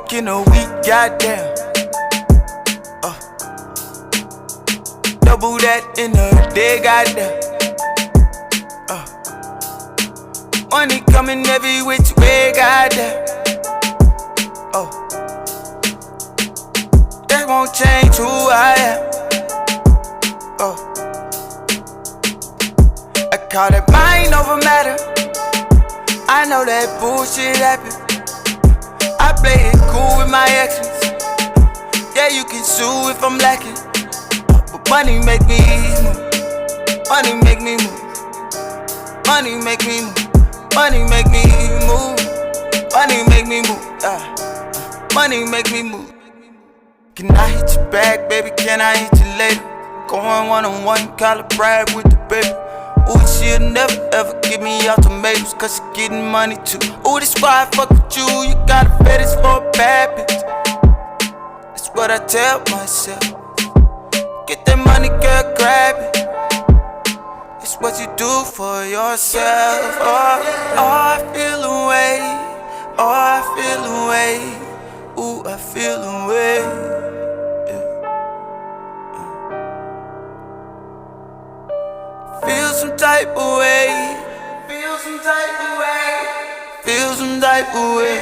fuck in a week, goddamn. Double that in a day, goddamn. Money coming every which way, goddamn. That won't change who I am. I call it mind over matter. I know that bullshit happen. I play it cool with my actions. Yeah, you can sue if I'm lacking, but money make me move. Money make me move. Money make me move. Money make me move. Money make me move. Money make me move. Can I hit you back, baby? Can I hit you later? Going one-on-one, call a bribe with the baby. Ooh, she'll never ever give me ultimatums, cause she getting money too. Ooh, this why I fuck with you. You got a fetish for a bad bitch. That's what I tell myself. Get that money, girl, grab it. It's what you do for yourself. Oh, I feel away. Oh, I feel away. Ooh, I feel away. Feel some type of way. Feel some type of way. Feel some type of way.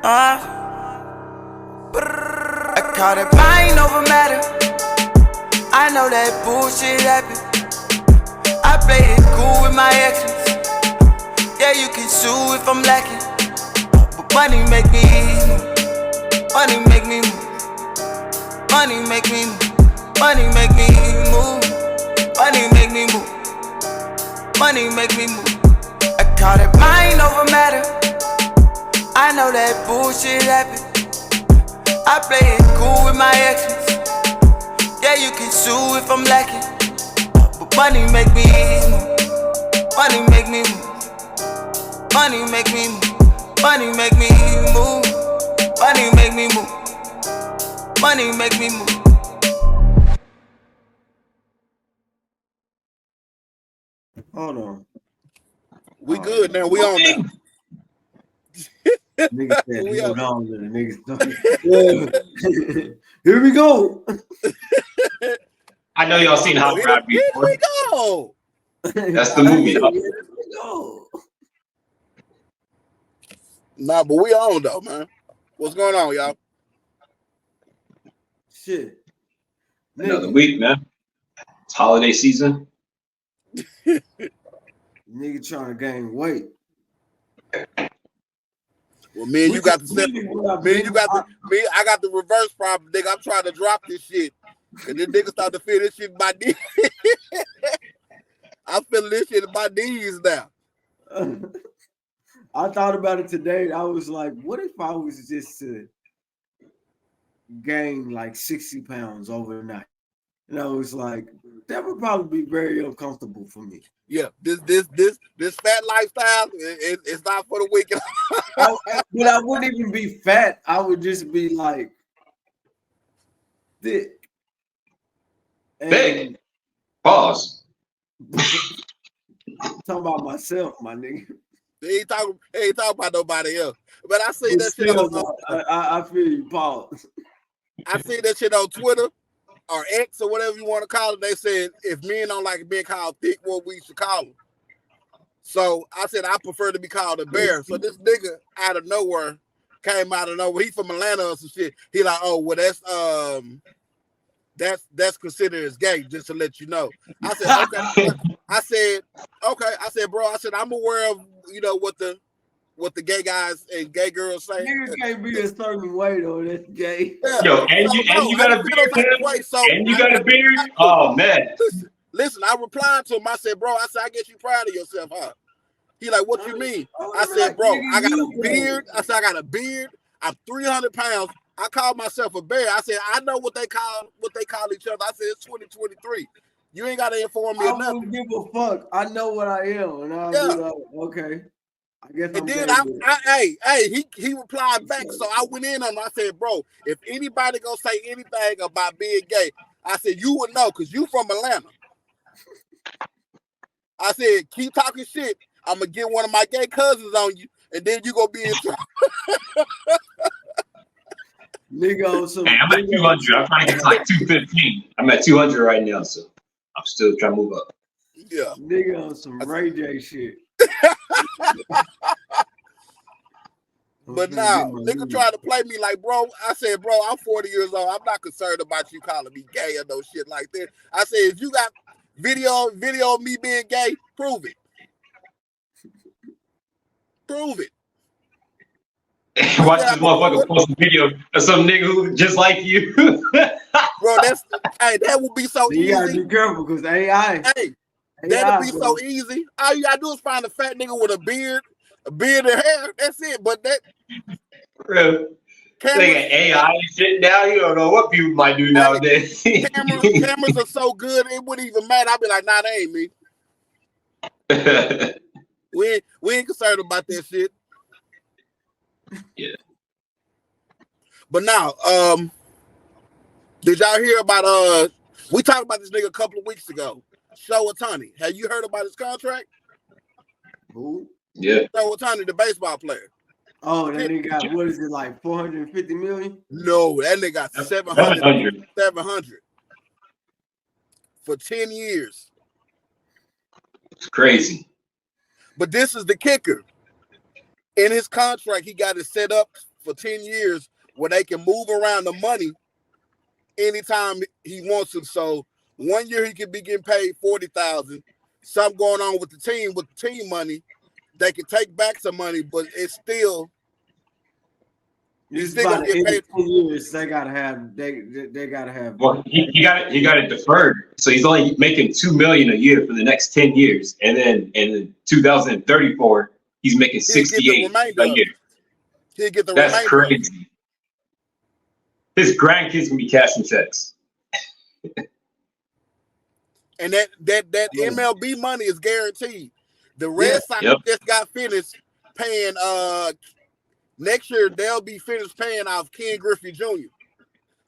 I call it mind over matter. I know that bullshit happen. I play it cool with my actions. Yeah, you can sue if I'm lacking, but money make me move. Money make me move. Money make me move. Money make me move. Money make me move. Money make me move. I call it mind over matter. I know that bullshit happen. I play it cool with my actions. Yeah, you can sue if I'm lacking, but money make me move. Money make me move. Money make me move. Money make me move. Money make me move. Money make me move. Hold on. We good now. We on now. Nigga said we hold on to the niggas. Here we go. I know y'all seen Hot Rod before. Here we go. That's the movie. Here we go. Nah, but we on though, man. What's going on, y'all? Shit. Another week, man. It's holiday season. Nigga trying to gain weight. Well, me and you got the I got the reverse problem, nigga. I'm trying to drop this shit. And then niggas start to feel this shit in my knees. I'm feeling this shit in my knees now. I thought about it today. I was like, what if I was just to gain like 60 pounds overnight? And I was like, that would probably be very uncomfortable for me. Yeah, this fat lifestyle, it's not for the weak. But I wouldn't even be fat. I would just be like thick. Thick. Pause. Talking about myself, my nigga. He ain't talking about nobody else. But I see that shit I feel you, Paul. I see that shit on Twitter or X or whatever you want to call it. They said if men don't like being called thick, what we should call them. So I said I prefer to be called a bear. So this nigga out of nowhere came out of nowhere. He from Atlanta or some shit. He like, oh well, that's considered as gay, just to let you know. I said, okay. I said, bro, I said, I'm aware of, what the gay guys and gay girls say. Nigga can't be a certain way though, that's gay. Yeah. Yo, and you got a beard, and you got a beard? Oh, man. Listen, I replied to him. I said, bro, I guess you proud of yourself, huh? He like, what you mean? I said, bro, I got a beard. I said, I got a beard. I'm 300 pounds. I call myself a bear. I said, I know what they call each other. I said, it's 2023. You ain't got to inform me of nothing. I don't give a fuck. I know what I am. And I'll be like, okay. I guess and then he replied back. So I went in on him. I said, bro, if anybody gonna say anything about being gay, I said, you would know because you from Atlanta. I said, keep talking shit. I'm gonna get one of my gay cousins on you, and then you gonna be in trouble. Nigga on some. Hey, I'm at 200. I'm trying to get to like 215. I'm at 200 right now, so I'm still trying to move up. Yeah. Nigga on some Ray J shit. But now, nigga try to play me like, bro. I said, bro, I'm 40 years old. I'm not concerned about you calling me gay or no shit like that. I said, if you got video of me being gay, prove it. Prove it. Watch this motherfucker post a video of some nigga who just like you. Bro, that would be so easy. You gotta be careful because AI. Hey, that'd be so easy. All you gotta do is find a fat nigga with a beard and hair. That's it. But that AI and shit now, you don't know what people might do nowadays. cameras are so good, it wouldn't even matter. I'd be like, nah, that ain't me. We ain't concerned about that shit. Yeah. But now, did y'all hear about we talked about this nigga a couple of weeks ago. Show Otani. Have you heard about his contract? Who? Yeah. Show Otani, the baseball player. Oh, that nigga got, what is it, like 450 million? No, that nigga got 700 for 10 years. It's crazy. But this is the kicker. In his contract, he got it set up for 10 years where they can move around the money anytime he wants to. So 1 year he could be getting paid $40,000. Something going on with the team money. They can take back some money, but it's still It's about 10 years. They gotta have. They gotta have. Well, he got it deferred, so he's only making $2 million a year for the next 10 years, and then in 2034 he's making 68 a year. He'll get the That's remainder. crazy. His grandkids can be cashing checks. And that MLB money is guaranteed. The Red Sox just got finished paying. Next year they'll be finished paying off Ken Griffey Jr.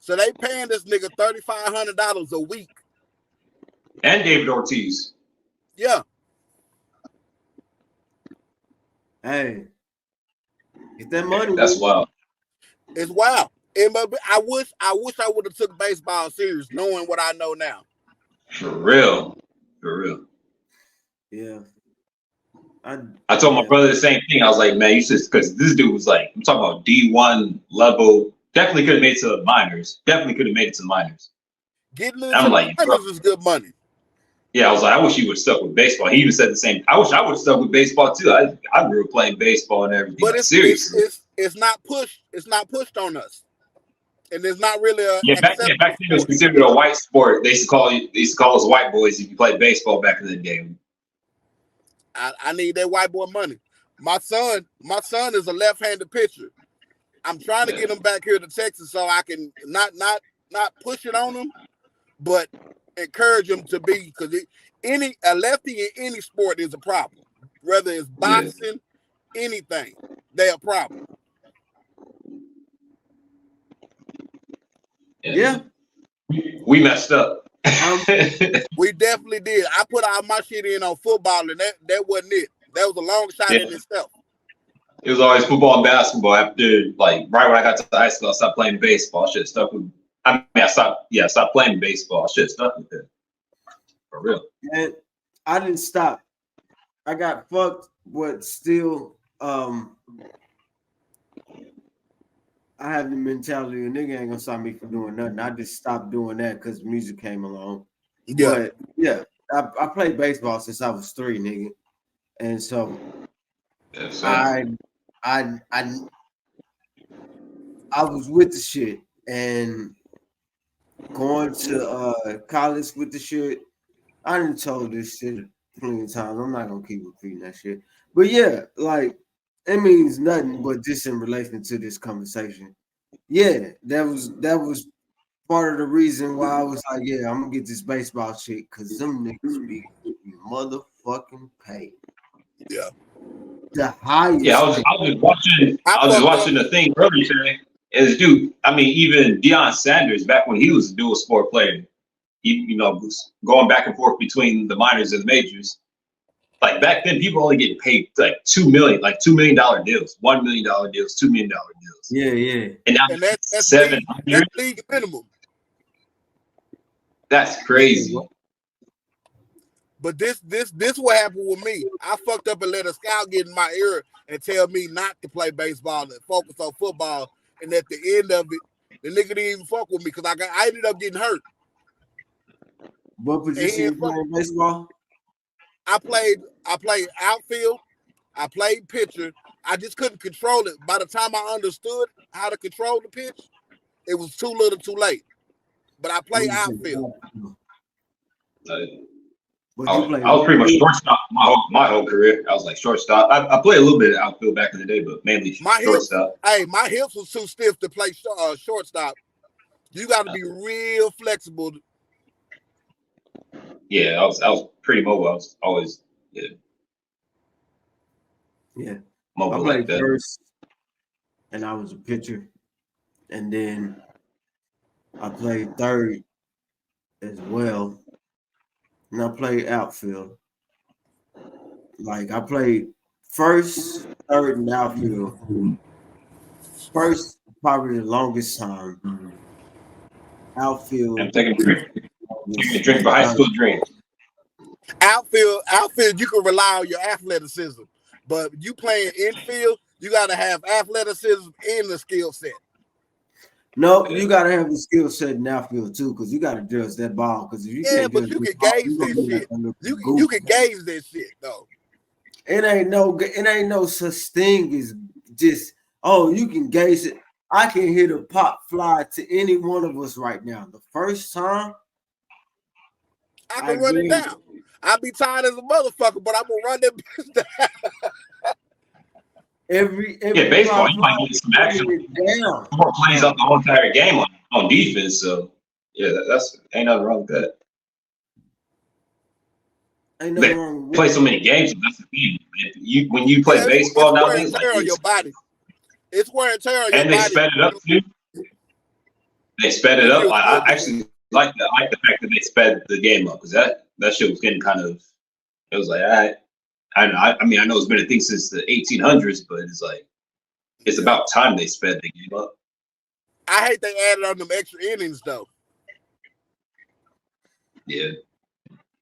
So they paying this nigga $3,500 a week. And David Ortiz. Yeah. Hey, get that money. That's wild. It's wild. I wish I would have took baseball serious, knowing what I know now. For real. For real. Yeah. I told my brother the same thing. I was like, man, you should, because this dude was like, I'm talking about D1 level. Definitely could have made it to the minors. Getting into the like, minors is good money. Yeah, I was like, I wish he would have stuck with baseball. He even said the same. I wish I would have stuck with baseball too. I grew up playing baseball and everything. But seriously, it's not pushed. It's not pushed on us, and there's not really a back then it was considered a white sport. They used to call us white boys if you played baseball back in the day. I need that white boy money. My son is a left-handed pitcher. I'm trying to get him back here to Texas so I can not push it on him, but encourage him to be, because a lefty in any sport is a problem. Whether it's boxing, anything, they're a problem. Yeah. We messed up. We definitely did. I put all my shit in on football, and that wasn't it. That was a long shot in itself. It was always football and basketball. After, like, right when I got to high school, I stopped playing baseball. I should have stuck with. I stopped playing baseball. I should have stuck with it. For real. And I didn't stop. I got fucked, but still, I have the mentality a nigga ain't gonna stop me from doing nothing. I just stopped doing that because music came along. Yeah. But yeah, I played baseball since I was 3, nigga. And so I was with the shit and going to college with the shit. I done told this shit plenty of times. I'm not gonna keep repeating that shit. But yeah, like, it means nothing but just in relation to this conversation. Yeah, that was part of the reason why I was like, yeah, I'm gonna get this baseball shit, because them niggas be motherfucking paid. Yeah. The highest. Yeah, I was just watching the thing earlier today. And this dude, I mean, even Deion Sanders, back when he was a dual sport player, he, was going back and forth between the minors and the majors. like back then, people only getting paid like $2 million deals, $1 million deals, $2 million deals. Yeah. And now that's 700. league minimum. That's crazy. But this what happened with me. I fucked up and let a scout get in my ear and tell me not to play baseball and focus on football. And at the end of it, the nigga didn't even fuck with me because I ended up getting hurt. What position you playing baseball? I played outfield. I played pitcher. I just couldn't control it. By the time I understood how to control the pitch, it was too little, too late. But I played outfield. I was pretty much shortstop my whole career. I was like shortstop. I played a little bit of outfield back in the day, but mainly shortstop. My hips was too stiff to play shortstop. You got to be real flexible. Yeah, I was pretty mobile. I was always I mobile played like that. first, and I was a pitcher, and then I played third as well. And I played outfield. Like I played first, third, and outfield. First, probably the longest time. Outfield. I'm taking a drink. Taking a drink for high school dreams. Outfield, you can rely on your athleticism. But you playing infield, you got to have athleticism and the skill set. No, you gotta have the skill set in outfield too, because you gotta judge that ball. Because if you can't, but you can gauge that shit. You can gauge that shit though. It ain't no such thing as just you can gauge it. I can hit a pop fly to any one of us right now. The first time I can run it down. I'll be tired as a motherfucker, but I'm gonna run that bitch down. Every baseball, you might get some action. 4 plays up the whole entire game on defense. So that's ain't nothing wrong with that. Ain't nothing wrong with play so many games. So that's the thing. When you play baseball nowadays, like on your body. It's wear and tear on your body. And they sped it up too. They sped it up. I actually like that. I like the fact that they sped the game up because that shit was getting kind of. It was like, all right. I mean, I know it's been a thing since the 1800s, but it's like it's about time they sped the game up. I hate they added on them extra innings though. Yeah,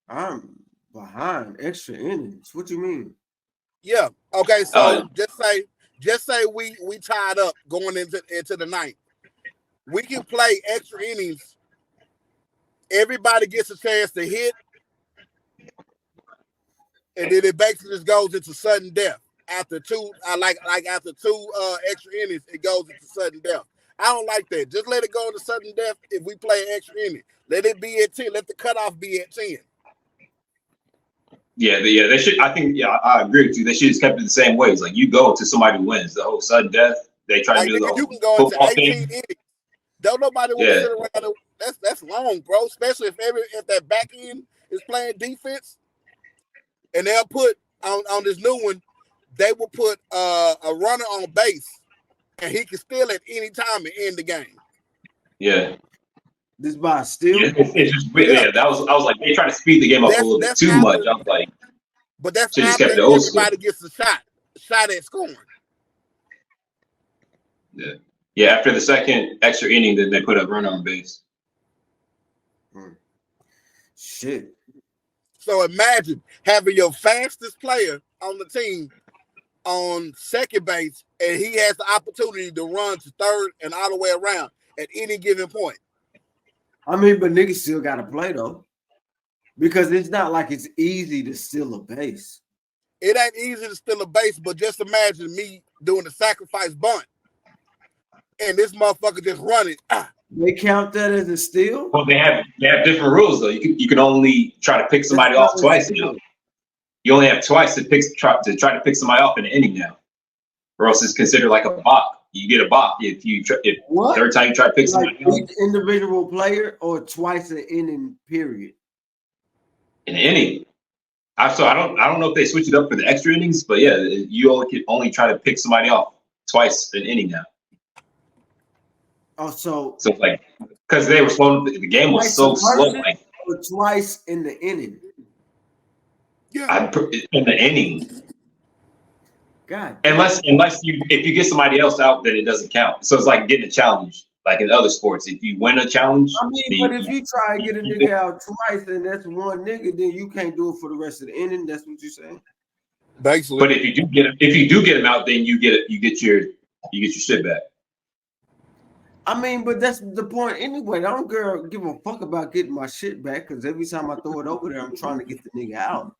I'm behind extra innings. What you mean? Yeah. Okay. So just say we tied up going into the ninth. We can play extra innings. Everybody gets a chance to hit. And then it basically just goes into sudden death. After two, after two extra innings, it goes into sudden death. I don't like that. Just let it go into sudden death if we play extra inning. Let it be at 10. Let the cutoff be at 10. Yeah, they should. I think, I agree with you. They should have kept it the same way. It's like you go to somebody who wins. The whole sudden death, they try to do the whole you can go into 18 innings. Don't nobody want to sit around. That's long, bro. Especially if that back end is playing defense. And they'll put on this new one, they will put a runner on base, and he can steal at any time and end the game. Yeah. This by steal. Yeah, it's just weird. I was like, they try to speed the game up a little bit too much. I was like, but that's just after everybody gets a shot at scoring. Yeah. After the second extra inning, then they put a runner on base. Shit. So imagine having your fastest player on the team on second base, and he has the opportunity to run to third and all the way around at any given point. I mean, but niggas still got to play, though. Because it's not like it's easy to steal a base. It ain't easy to steal a base, but just imagine me doing a sacrifice bunt, and this motherfucker just running. They count that as a steal? Well, they have different rules though. You can only try to pick somebody off twice now. You only have twice to try to pick somebody off in an inning now, or else it's considered like a balk. You get a balk if third time you try to pick somebody off. Each individual player or twice an inning period. In an inning. I don't know if they switch it up for the extra innings, but yeah, you can only try to pick somebody off twice an inning now. Oh, so like because they were slow, the game was so slow. Like twice in the inning. Yeah. In the inning. God. Unless if you get somebody else out, then it doesn't count. So it's like getting a challenge, like in other sports. If you win a challenge, I mean, but if you try to get a nigga out twice and that's one nigga, then you can't do it for the rest of the inning. That's what you're saying. Basically. But if you do get him out, then you get your shit back. I mean, but that's the point anyway. I don't give a fuck about getting my shit back because every time I throw it over there, I'm trying to get the nigga out.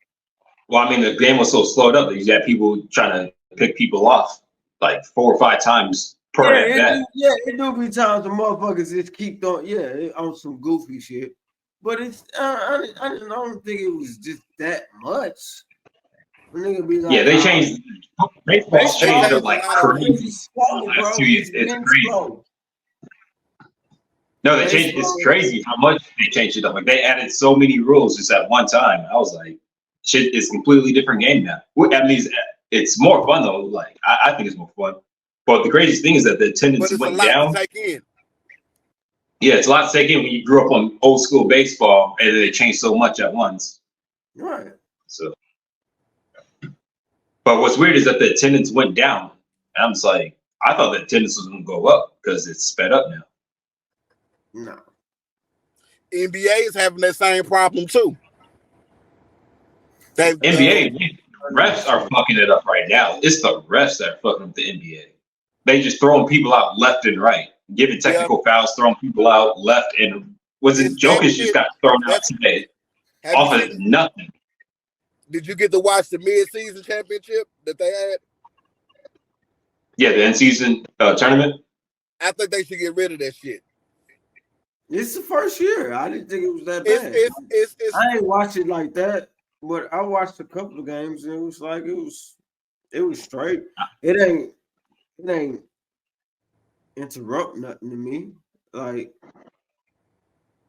Well, I mean, the game was so slowed up that you had people trying to pick people off like 4 or 5 times per at bat. It do be times the motherfuckers just keep throwing, on some goofy shit. But it's I don't think it was just that much. A nigga be like, they changed. Baseball's changed up like crazy. Slow, bro. It's crazy. Slow. No, they changed. It's crazy how much they changed it up. Like they added so many rules just at one time. I was like, shit, it's a completely different game now. I mean, it's more fun though. Like I think it's more fun. But the craziest thing is that the attendance went down. To take in. Yeah, it's a lot to take in when you grew up on old school baseball and they changed so much at once. Right. So, but what's weird is that the attendance went down. And I'm just like, I thought the attendance was going to go up because it's sped up now. No. NBA is having that same problem too. NBA refs are fucking it up right now. It's the refs that are fucking up the NBA. They just throwing people out left and right, giving technical fouls, throwing people out left and Jokic just got thrown out today off of nothing. Did you get to watch the mid-season championship that they had? Yeah, the end-season tournament. I think they should get rid of that shit. It's the first year. I didn't think it was that bad. I ain't watched it like that, but I watched a couple of games and it was like it was straight. It ain't interrupt nothing to me. Like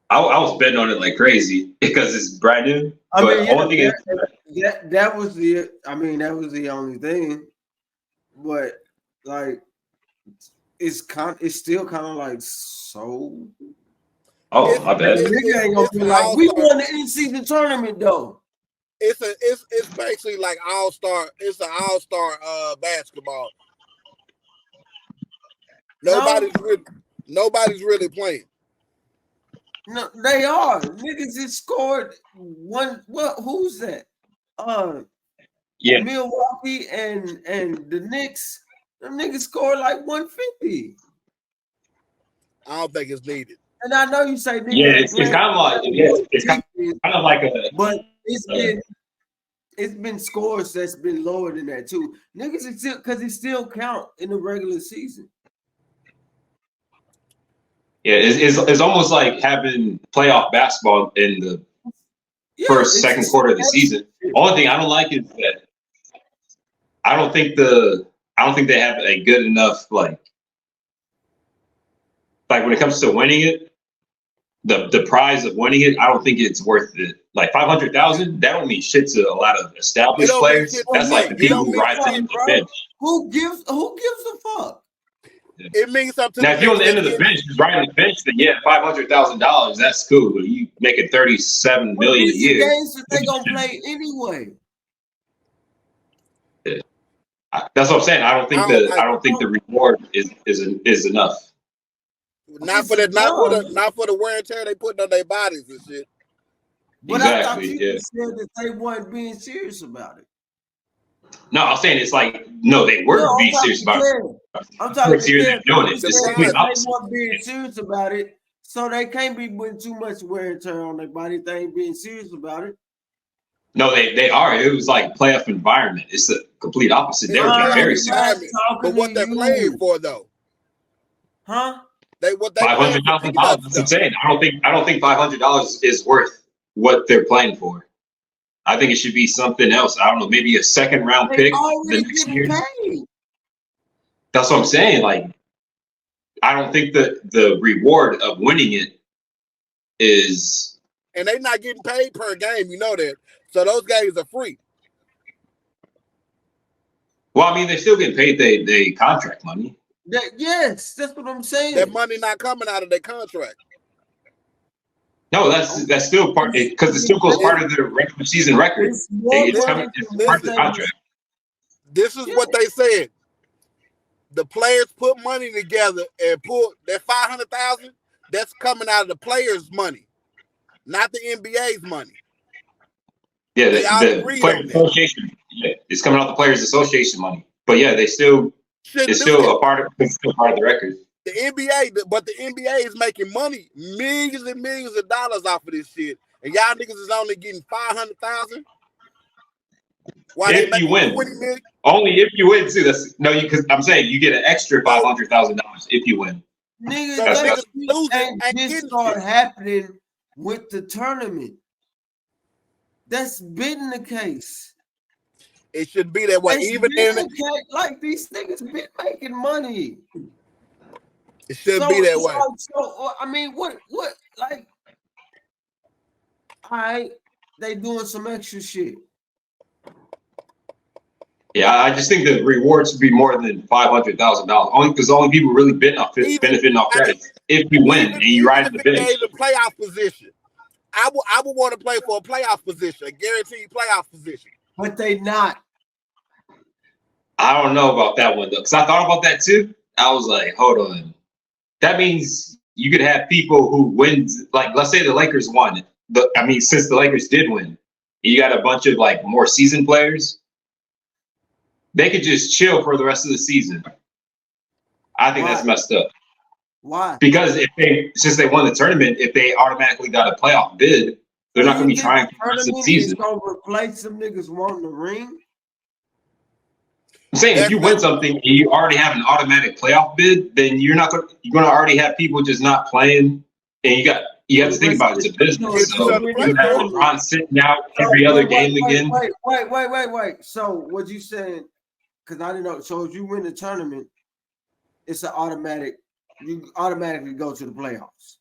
I was betting on it like crazy because it's brand new. That was the only thing. But like it's still kind of like so. Oh, my bad. Nigga ain't gonna be like, we won the in-season tournament though. It's basically like all-star. It's an all-star basketball. Nobody's really playing. No, they are. Niggas just scored one. Well, who's that? Milwaukee and the Knicks. Them niggas scored like 150. I don't think it's needed. And I know you say, it's kind of like it's kind of like a. But it's been scores that's been lower than that too. Niggas is still because it still count in the regular season. Yeah, it's almost like having playoff basketball in the second quarter of the season. Only thing I don't like is that I don't think they have a good enough like when it comes to winning it, the prize of winning it, I don't think it's worth it. Like 500,000, that don't mean shit to a lot of established players. That's like the people who rise on the bench. Who gives a fuck? Yeah. It means something. Now, if you're on the end of the bench, just riding the bench, then $500,000, that's cool. But you making $37 million a year. Games that they gonna play anyway. Yeah. That's what I'm saying. I don't think the reward is enough. Not for the wear and tear they put on their bodies and shit. But exactly, I thought you said that they weren't being serious about it. No, I'm saying it's like they weren't being serious about it. I'm talking serious doing it. They weren't being serious about it, so they can't be putting too much wear and tear on their body. They ain't being serious about it. No, they are. It was like playoff environment. It's the complete opposite. They were being very serious. But what they're playing for, though, huh? $500,000. That's what I'm saying. I don't think $500 is worth what they're playing for. I think it should be something else. I don't know, maybe a second round pick the next year. That's what I'm saying. Like, I don't think that the reward of winning it is. And they're not getting paid per game, you know that. So those games are free. Well, I mean, they're still getting paid they contract money. Yes, that's what I'm saying. That money not coming out of their contract. No, that's still part because it still goes part of the regular season record. It's part of the contract. This is what they said. The players put money together and put that $500,000. That's coming out of the players' money, not the NBA's money. Yeah, the Players Association. Yeah, it's coming out the Players Association money. But yeah, it's still a part of the record. The NBA is making money, millions and millions of dollars off of this shit, and y'all niggas is only getting $500,000. If you win, only if you win too. Because I'm saying you get an extra $500,000 if you win. Niggas, that just start happening with the tournament. That's been the case. It should be that way. Even in like these niggas been making money. It shouldn't be that way. So I mean, what like? All right, they doing some extra shit. Yeah, I just think the reward should be more than $500,000. Only because only people really benefiting off that if you win and you ride the bench. The playoff position. I would want to play for a playoff position, a guaranteed playoff position. But they not. I don't know about that one though, because I thought about that too. I was like, hold on. That means you could have people who win, like let's say the Lakers won. Since the Lakers did win, you got a bunch of like more seasoned players. They could just chill for the rest of the season. I think that's messed up. Why? Because since they won the tournament, if they automatically got a playoff bid, they're not going to be trying for the rest of the season. It's going to replace some niggas wanting the ring. I'm saying if you win something and you already have an automatic playoff bid, then you're going to already have people just not playing, and you have to think about it. It's a business. So you have LeBron sitting out every other game again. Wait. So what you saying? Because I didn't know. So if you win the tournament, it's an automatic. You automatically go to the playoffs.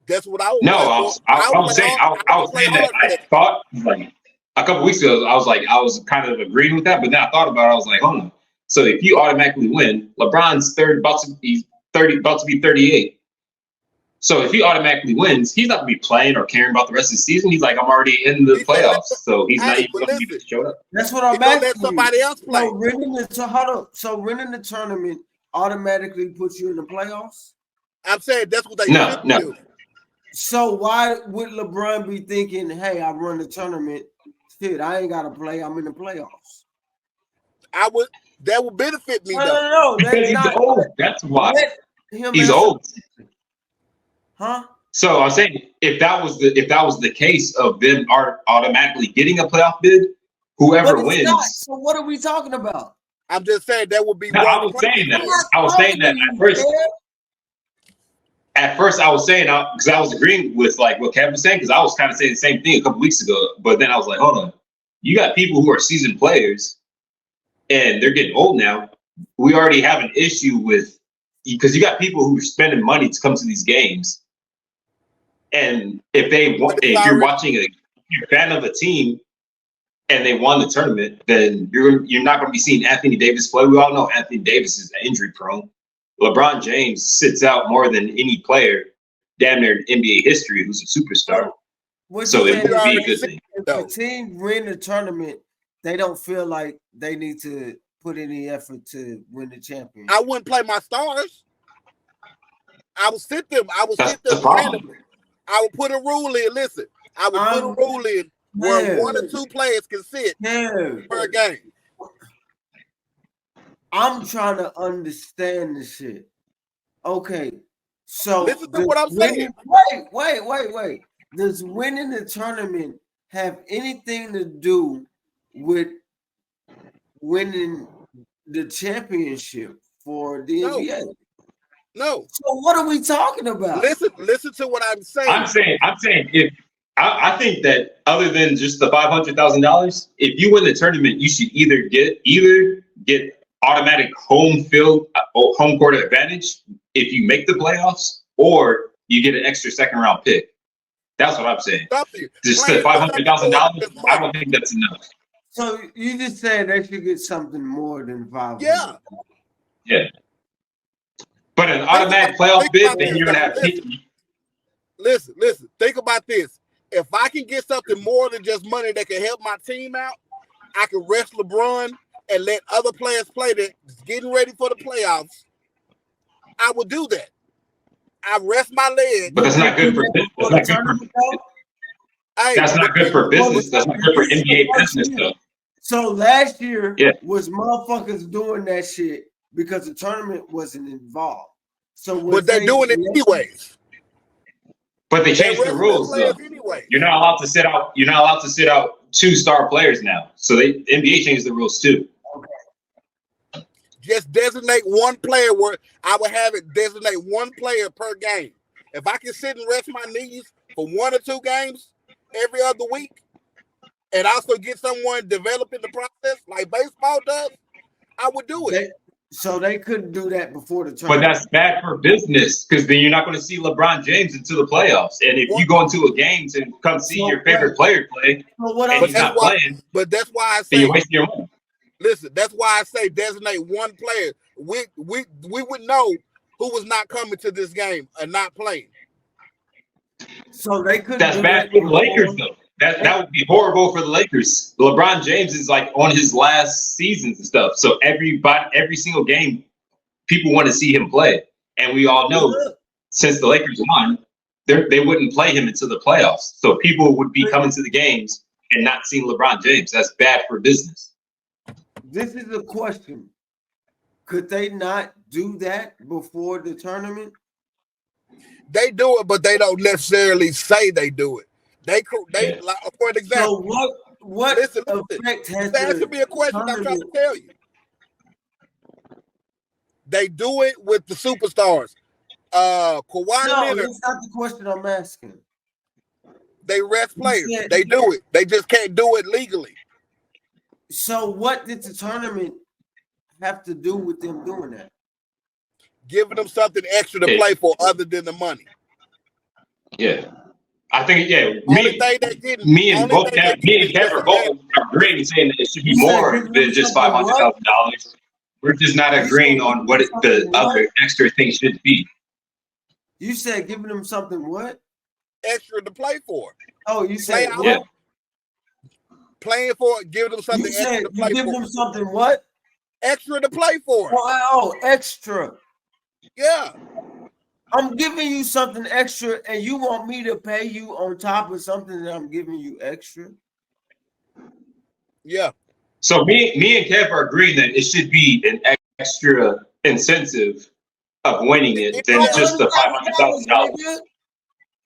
That's what I was. No, I was saying that. I thought like a couple weeks ago, I was kind of agreeing with that, but then I thought about it. I was like, hold on. So if you automatically win, LeBron's about to be 38. So if he automatically wins, he's not going to be playing or caring about the rest of the season. He's like, I'm already in the playoffs, so he's not even going to be showed up. That's what I'm asking. Let somebody else play. So winning the tournament automatically puts you in the playoffs? I'm saying that's what they should do. So why would LeBron be thinking, hey, I run the tournament, shit, I ain't got to play, I'm in the playoffs? That would benefit me, though. No, because he's old. That's why. He's old. Huh? So I'm saying if that was the case of them automatically getting a playoff bid, whoever wins. So what are we talking about? I'm just saying that would be. No, I was saying that at first. At first, I was saying because I was agreeing with like what Kevin was saying because I was kind of saying the same thing a couple weeks ago. But then I was like, hold on, you got people who are seasoned players, and they're getting old now. We already have an issue with because you got people who are spending money to come to these games, and if you're watching you're a fan of a team. And they won the tournament, then you're not going to be seeing Anthony Davis play. We all know Anthony Davis is injury prone. LeBron James sits out more than any player, damn near in NBA history, who's a superstar. So it would be a good thing. If the team win the tournament, they don't feel like they need to put any effort to win the championship. I wouldn't play my stars. I would sit them. Randomly. I would put a rule in. Listen, I would put a rule in. Where one or two players can sit per game. I'm trying to understand this shit. Okay, so listen to what I'm saying. Wait. Does winning the tournament have anything to do with winning the championship for the NBA? No. So what are we talking about? Listen to what I'm saying. I'm saying if. I think that other than just the $500,000, if you win the tournament, you should either get automatic home court advantage if you make the playoffs, or you get an extra second round pick. That's what I'm saying. Just the $500,000, I don't think that's enough. So you just said they should get something more than $500,000. Yeah. But an automatic playoff bid, then you're gonna have. listen. Think about this. If I can get something more than just money that can help my team out, I can rest LeBron and let other players play that's getting ready for the playoffs. I would do that. I rest my leg. But that's not good for business. That's not good for business. That's not good for NBA business, though. So last year Yeah. was motherfuckers doing that shit because the tournament wasn't involved. So But they're doing it anyways. But they changed the rules, though. Anyway. You're not allowed to sit out. You're not allowed to sit out 2 star players now. So the NBA changed the rules too. Okay. Just designate one player where I would have it designate one player per game. If I can sit and rest my knees for 1 or 2 games every other week, and also get someone developing the process like baseball does, I would do it. So they couldn't do that before the But tournament. that's bad for business because then you're not going to see LeBron James into the playoffs. And if you go into a game to come see your favorite player play, and he's not playing, but that's why I then say you're wasting your money. listen. That's why I say designate one player. We would know who was not coming to this game and not playing. So they couldn't. That's bad for the Lakers, though. That would be horrible for the Lakers. LeBron James is like on his last seasons and stuff. So every single game, people want to see him play. And we all know since the Lakers won, they wouldn't play him until the playoffs. So people would be coming to the games and not seeing LeBron James. That's bad for business. This is a question. Could they not do that before the tournament? They do it, but they don't necessarily say they do it. They like, for an example. So what listen, effect has that should be a question I'm trying to tell you. They do it with the superstars. Kawhi Leonard. That's not the question I'm asking. They rest players. They do it. They just can't do it legally. So what did the tournament have to do with them doing that? Giving them something extra to play for other than the money. Yeah. I think, me and Kev are both agreeing saying that it should be more than just $500,000. We're just not agreeing on what the other extra thing should be. You said giving them something what? Extra to play for. Oh, you said what? Playing for it, giving them something extra to play for. Giving them something what? Extra to play for. Oh, extra. Yeah. I'm giving you something extra, and you want me to pay you on top of something that I'm giving you extra? Yeah. So me and Kev are agreeing that it should be an extra incentive of winning it than just the $500,000.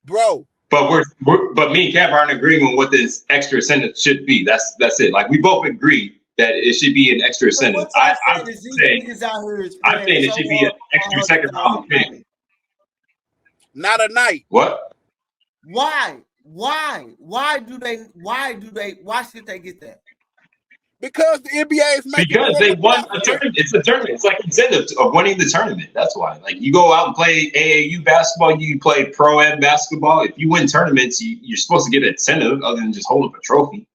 Bro. But me and Kev aren't agreeing on what this extra incentive should be. That's it. Like we both agree that it should be an extra incentive. I'm saying it should be an extra second round pick. Not a night. What? Why should they get that? Because the NBA is making because they won a tournament. It's a tournament. It's like incentive of winning the tournament. That's why. Like you go out and play AAU basketball, you play pro-am basketball. If you win tournaments, you're supposed to get an incentive other than just hold up a trophy.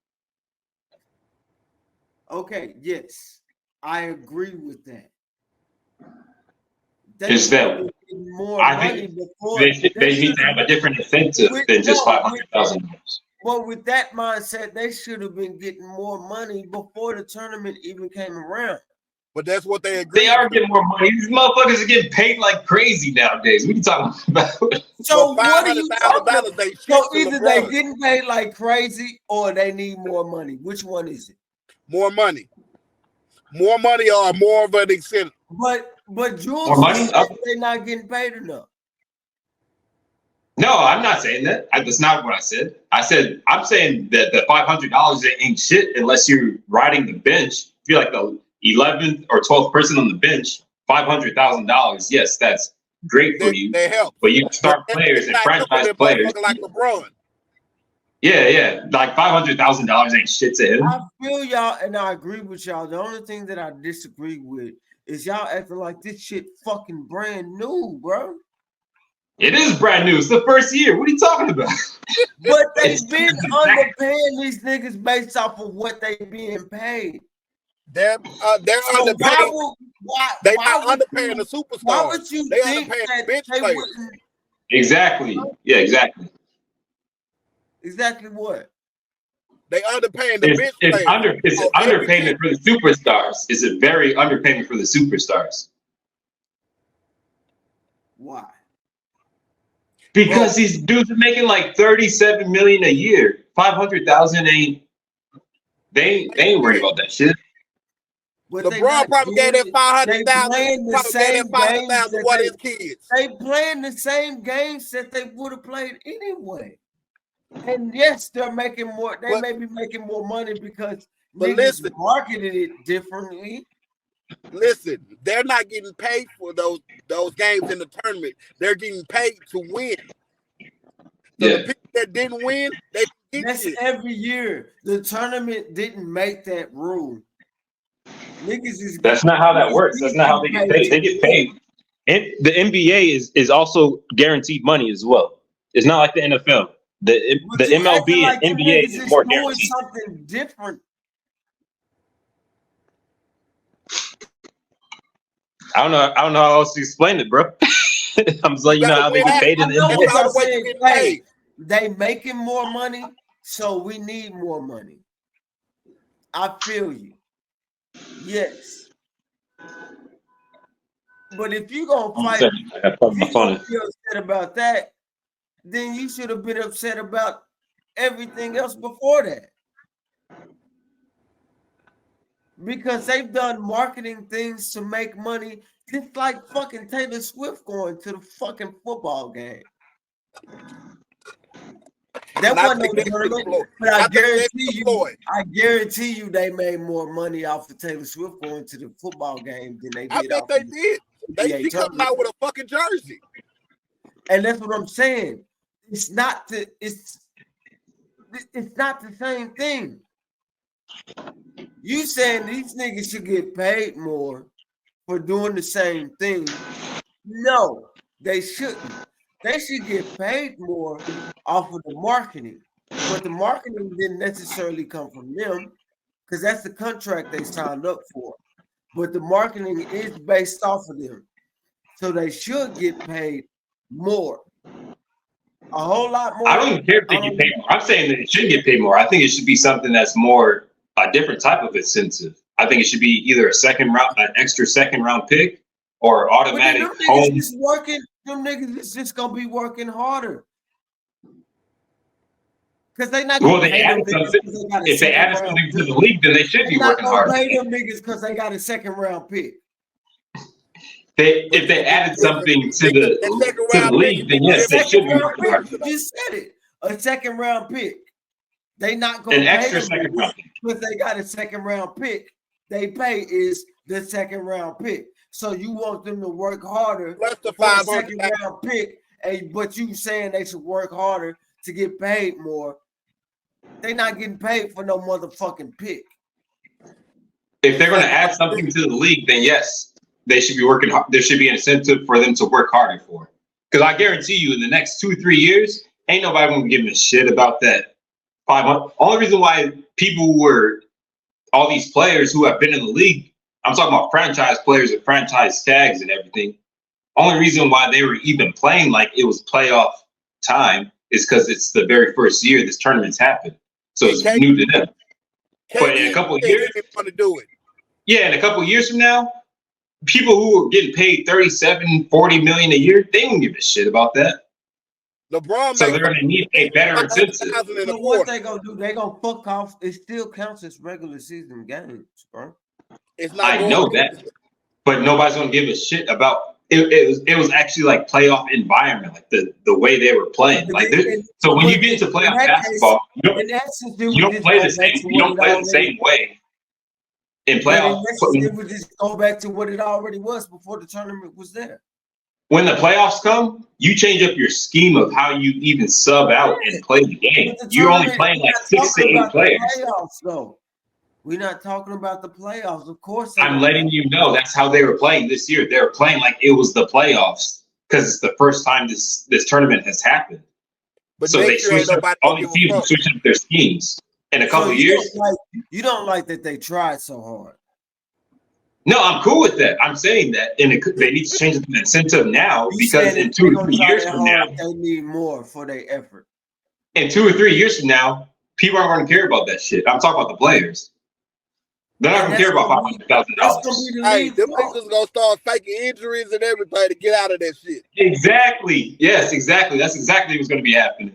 Okay, yes. I agree with that. I think they need to have a different incentive than just $500,000. Well, with that mindset, they should have been getting more money before the tournament even came around. But that's what they agree. They are getting more money. These motherfuckers are getting paid like crazy nowadays. What are you talking about? So what are you talking about? So either they getting paid like crazy or they need more money. Which one is it? More money. More money or more of an incentive. But Jules said they're not getting paid enough. No, I'm not saying that. That's not what I said. I'm saying that the $500 ain't shit unless you're riding the bench. If you're like the 11th or 12th person on the bench, $500,000. Yes, that's great for you. They help. But you start players and franchise players. Like LeBron. Yeah. Like $500,000 ain't shit to him. I feel y'all and I agree with y'all. The only thing that I disagree with is y'all acting like this shit fucking brand new, bro. It is brand new. It's the first year. What are you talking about? But they've been underpaying these niggas based off of what they being paid. They're underpaying. They're not underpaying the superstars. Why would you think that they wouldn't Exactly. Yeah, exactly. Exactly what? They underpaying the bench players. It's underpayment for the superstars. It's a very underpayment for the superstars. Why? Because these dudes are making like $37 million a year. 500,000 ain't. They ain't worried about that shit. But LeBron probably gave that 500,000. Probably gave that 500,000 to one of his kids. They playing the same games that they would have played anyway. And yes, they're making more. They may be making more money because niggas marketed it differently. Listen, they're not getting paid for those games in the tournament. They're getting paid to win. So the people that didn't win, they That's every year. The tournament didn't make that rule. Niggas is. That's not how that works. That's not how they get paid. They get paid. And the NBA is also guaranteed money as well. It's not like the NFL. The MLB and NBA is more guaranteed. Something different. I don't know how else to explain it, bro. I'm just letting you know how they get paid in the NBA. They making more money, so we need more money. I feel you. Yes. But if you're going to fight, if you're going to be upset about that, then you should have been upset about everything else before that. Because they've done marketing things to make money, just like fucking Taylor Swift going to the fucking football game. That wasn't no tournament, but I guarantee you they made more money off of Taylor Swift going to the football game than they did. I bet they did. They come out with a fucking jersey. And that's what I'm saying. It's not the same thing. You saying these niggas should get paid more for doing the same thing? No, they shouldn't. They should get paid more off of the marketing. But the marketing didn't necessarily come from them because that's the contract they signed up for. But the marketing is based off of them. So they should get paid more. A whole lot more. I don't even care if they get paid more. I'm saying that it should get paid more. I think it should be something that's more a different type of incentive. I think it should be either an extra second round pick or automatic home. Them niggas is just gonna be working harder. Because they not gonna pay them if they added something to the league, then they should be working harder. They not gonna pay them niggas because they got a second round pick. If they added something to the league, then yes, they should be working harder. You just said it. A second round pick. They not gonna an pay extra them second round pick. because they got a second round pick. They pay is the second round pick. So you want them to work harder for the second round pick, but you saying they should work harder to get paid more. They not getting paid for no motherfucking pick. If they're going to add something to the league, then yes, they should be working hard. There should be an incentive for them to work harder for. Because I guarantee you, in the next 2 or 3 years, ain't nobody going to give a shit about that 500. Only reason why all these players who have been in the league, I'm talking about franchise players with franchise tags and everything. Only reason why they were even playing like it was playoff time is because it's the very first year this tournament's happened. So it's new to them. But in a couple of years, want to do it. Yeah, in a couple of years from now, people who are getting paid 37, 40 million a year, they don't give a shit about that. LeBron, so they're going to need a better incentive. So what they going to do? They going to fuck off. It still counts as regular season games, bro. It's not. I know that, but nobody's going to give a shit about it. It was actually like playoff environment, like the way they were playing. Like so when you get into playoff basketball, you don't play the same. You don't play the same way in playoffs. It would just go back to what it already was before the tournament was there. When the playoffs come, you change up your scheme of how you even sub out and play the game. You're only playing like 6 to 8 players. We're not talking about the playoffs, of course. I'm letting you know that's how they were playing this year. They were playing like it was the playoffs because it's the first time this tournament has happened. But so they switched up, all these teams switched up their schemes in a couple of years. You don't like that they tried so hard. No, I'm cool with that. I'm saying that, and they need to change the incentive now because in 2 or 3 years from now, they need more for their effort. In 2 or 3 years from now, people aren't going to care about that shit. I'm talking about the players. They're not going to care about $500,000. Hey, them niggas gonna start faking injuries and everything to get out of that shit. Exactly. Yes, exactly. That's exactly what's going to be happening.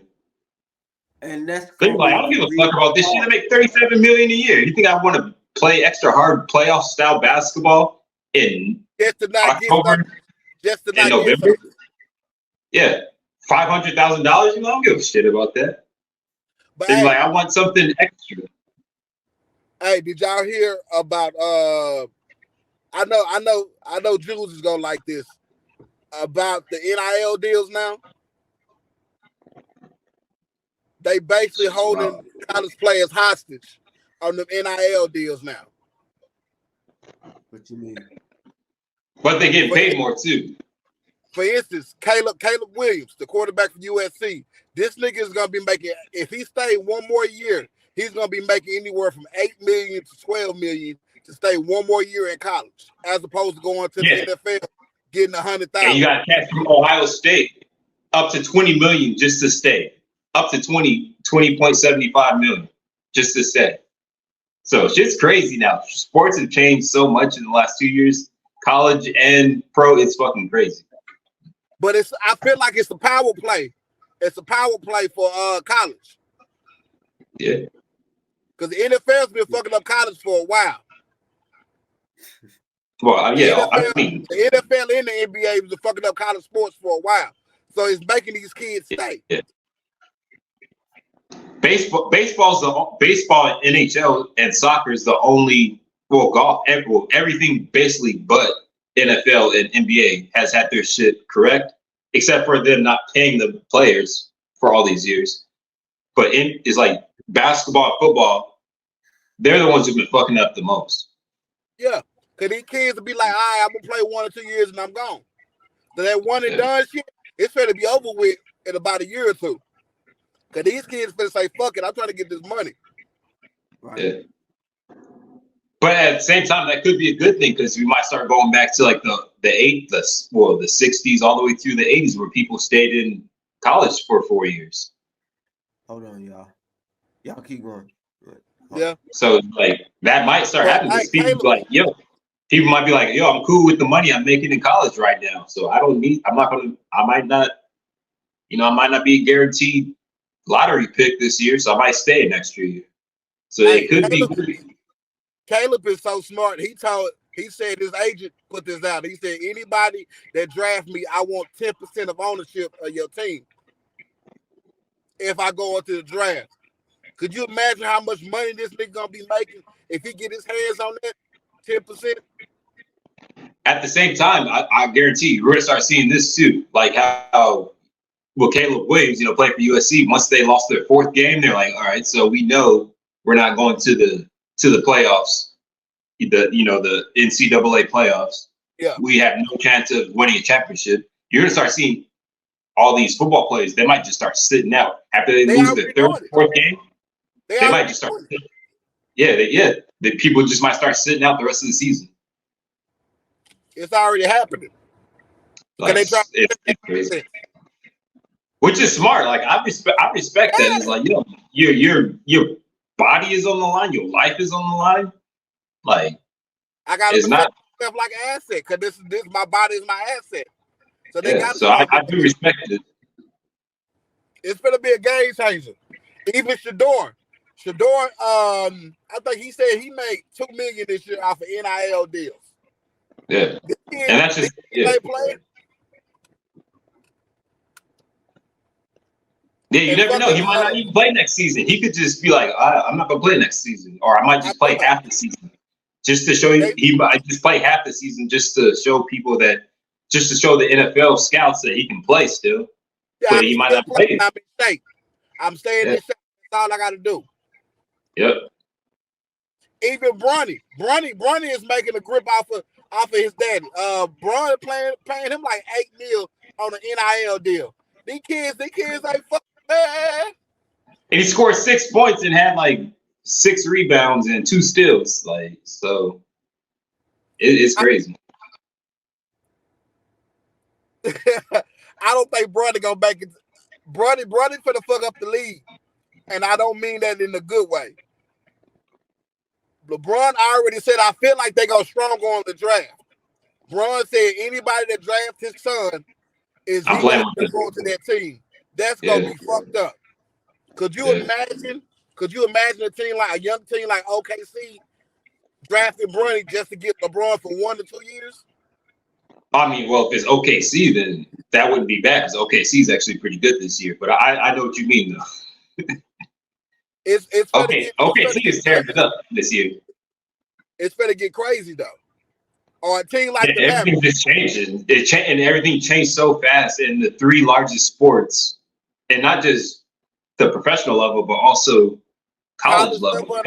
And that's they're like, I don't give a fuck about this shit. I make $37 million a year. You think I want to play extra hard playoff style basketball in October, in November? Yeah, $500,000. I don't give a shit about that. But they're like, I want something extra. Hey, did y'all hear about? I know. Jules is gonna like this about the NIL deals now. They basically holding college players hostage on the NIL deals now. What you mean? But they get paid more too. For instance, Caleb Williams, the quarterback for USC, this nigga is gonna be making, if he stay one more year, he's gonna be making anywhere from $8 million to $12 million to stay one more year in college, as opposed to going to the NFL getting $100,000. And you got cats from Ohio State up to $20 million just to stay. Up to 20.75 million just to stay. So shit's crazy now. Sports have changed so much in the last 2 years. College and pro, it's fucking crazy. But I feel like it's a power play. It's a power play for college. Yeah. Because the NFL's been fucking up college for a while. Well, yeah, the NFL and the NBA was fucking up college sports for a while. So it's making these kids stay. Yeah. Baseball, NHL, and soccer is the only golf, everything basically but NFL and NBA has had their shit correct, except for them not paying the players for all these years. But it's like basketball, football, they're the ones who've been fucking up the most. Yeah, because these kids will be like, all right, I'm gonna play 1 or 2 years and I'm gone. So that one and done shit, it's going to be over with in about a year or two. Because these kids finna say, fuck it, I'm trying to get this money. Right. Yeah. But at the same time, that could be a good thing because we might start going back to like the 60s all the way through the 80s where people stayed in college for 4 years. Hold on, y'all. Y'all keep going. Yeah. So like that might start happening because people might be like, yo, I'm cool with the money I'm making in college right now. So I might not be guaranteed lottery pick this year, so I might stay an extra year. So it could be good. Caleb is so smart. He said his agent put this out. He said, anybody that draft me, I want 10% of ownership of your team if I go into the draft. Could you imagine how much money this nigga gonna be making if he get his hands on that 10%? At the same time, I guarantee you, we're gonna start seeing this too. Like how Caleb Williams, playing for USC, once they lost their 4th game, they're like, all right, so we know we're not going to the playoffs, the NCAA playoffs. Yeah. We have no chance of winning a championship. You're gonna start seeing all these football players, they might just start sitting out after they lose their 3rd, 4th game. They might just start. The people just might start sitting out the rest of the season. It's already happening. Like, it's crazy. Which is smart. Like I respect that. It's like, your body is on the line, your life is on the line. Like I gotta protect myself like an asset because this my body is my asset. So they got. So I do respect it. It's gonna be a game changer. Even Shador, I think he said he made $2 million this year off of NIL deals. Yeah, and that's just playing. Yeah, you never know. He might not even play next season. He could just be like, I'm not gonna play next season, or I might just play half the season, just to show you. He might just play half the season, just to show people just to show the NFL scouts that he can play still. Yeah, but he might not play. I'm staying in shape. That's all I got to do. Yep. Even Bronny is making a grip off of his daddy. Bronny paying him like $8 million on an NIL deal. These kids ain't fucking bad. And he scored 6 points and had like 6 rebounds and 2 steals. Like, so. It's crazy. I don't think Bronny gonna make it. Bronny finna fuck up the league, and I don't mean that in a good way. LeBron already said I feel like they go strong on the draft. Bron said anybody that drafts his son is he gonna go to that team. That's gonna be fucked up. Could you imagine? Could you imagine a young team like OKC drafting Bronny just to get LeBron for 1 to 2 years? I mean, well, if it's OKC, then that wouldn't be bad because OKC is actually pretty good this year. But I know what you mean, though. It's OKC is tearing it up this year. It's gonna get crazy though. Or a team like the everything Mavericks. just changing. And everything changed so fast in the 3 largest sports, and not just the professional level, but also college level.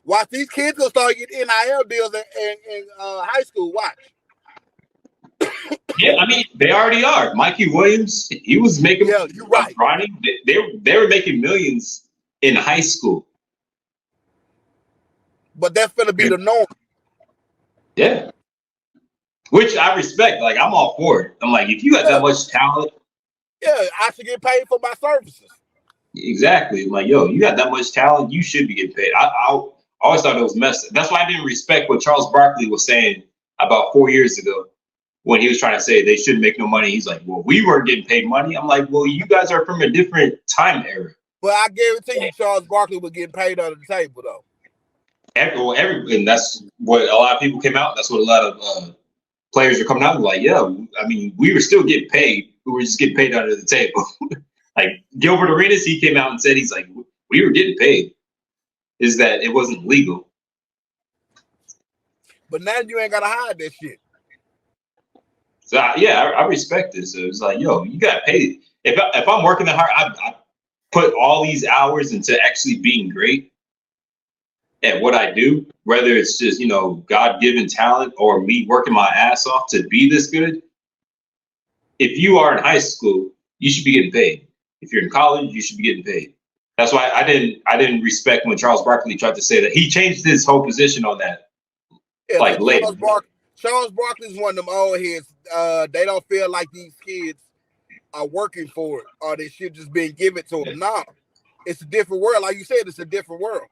Watch, these kids will start getting NIL deals in high school. Watch. Yeah, I mean, they already are. Mikey Williams, he was making. Yeah, you're right. Ronnie, they were making millions in high school. But that's gonna be the norm. Yeah. Which I respect. Like, I'm all for it. I'm like, if you got that much talent. Yeah, I should get paid for my services. Exactly. I'm like, yo, you got that much talent, you should be getting paid. I always thought it was messed up. That's why I didn't respect what Charles Barkley was saying about 4 years ago when he was trying to say they shouldn't make no money. He's like, well, we weren't getting paid money. I'm like, well, you guys are from a different time era. But I guarantee you Charles Barkley was getting paid under the table, though. And that's what a lot of people came out. That's what a lot of players are coming out and like, yeah, I mean, we were still getting paid. We were just getting paid under the table. Like Gilbert Arenas, he came out and said, he's like, we were getting paid. Is that it wasn't legal. But now you ain't got to hide that shit. So, I respect this. So it's like, yo, you got paid. If I'm working that hard, I put all these hours into actually being great at what I do, whether it's just, God-given talent or me working my ass off to be this good. If you are in high school, you should be getting paid. If you're in college, you should be getting paid. That's why I didn't respect when Charles Barkley tried to say that. He changed his whole position on that. Yeah, like later. Charles Barkley's one of them old heads. They don't feel like these kids are working for it or they should just be given to them. No, it's a different world. Like you said, it's a different world.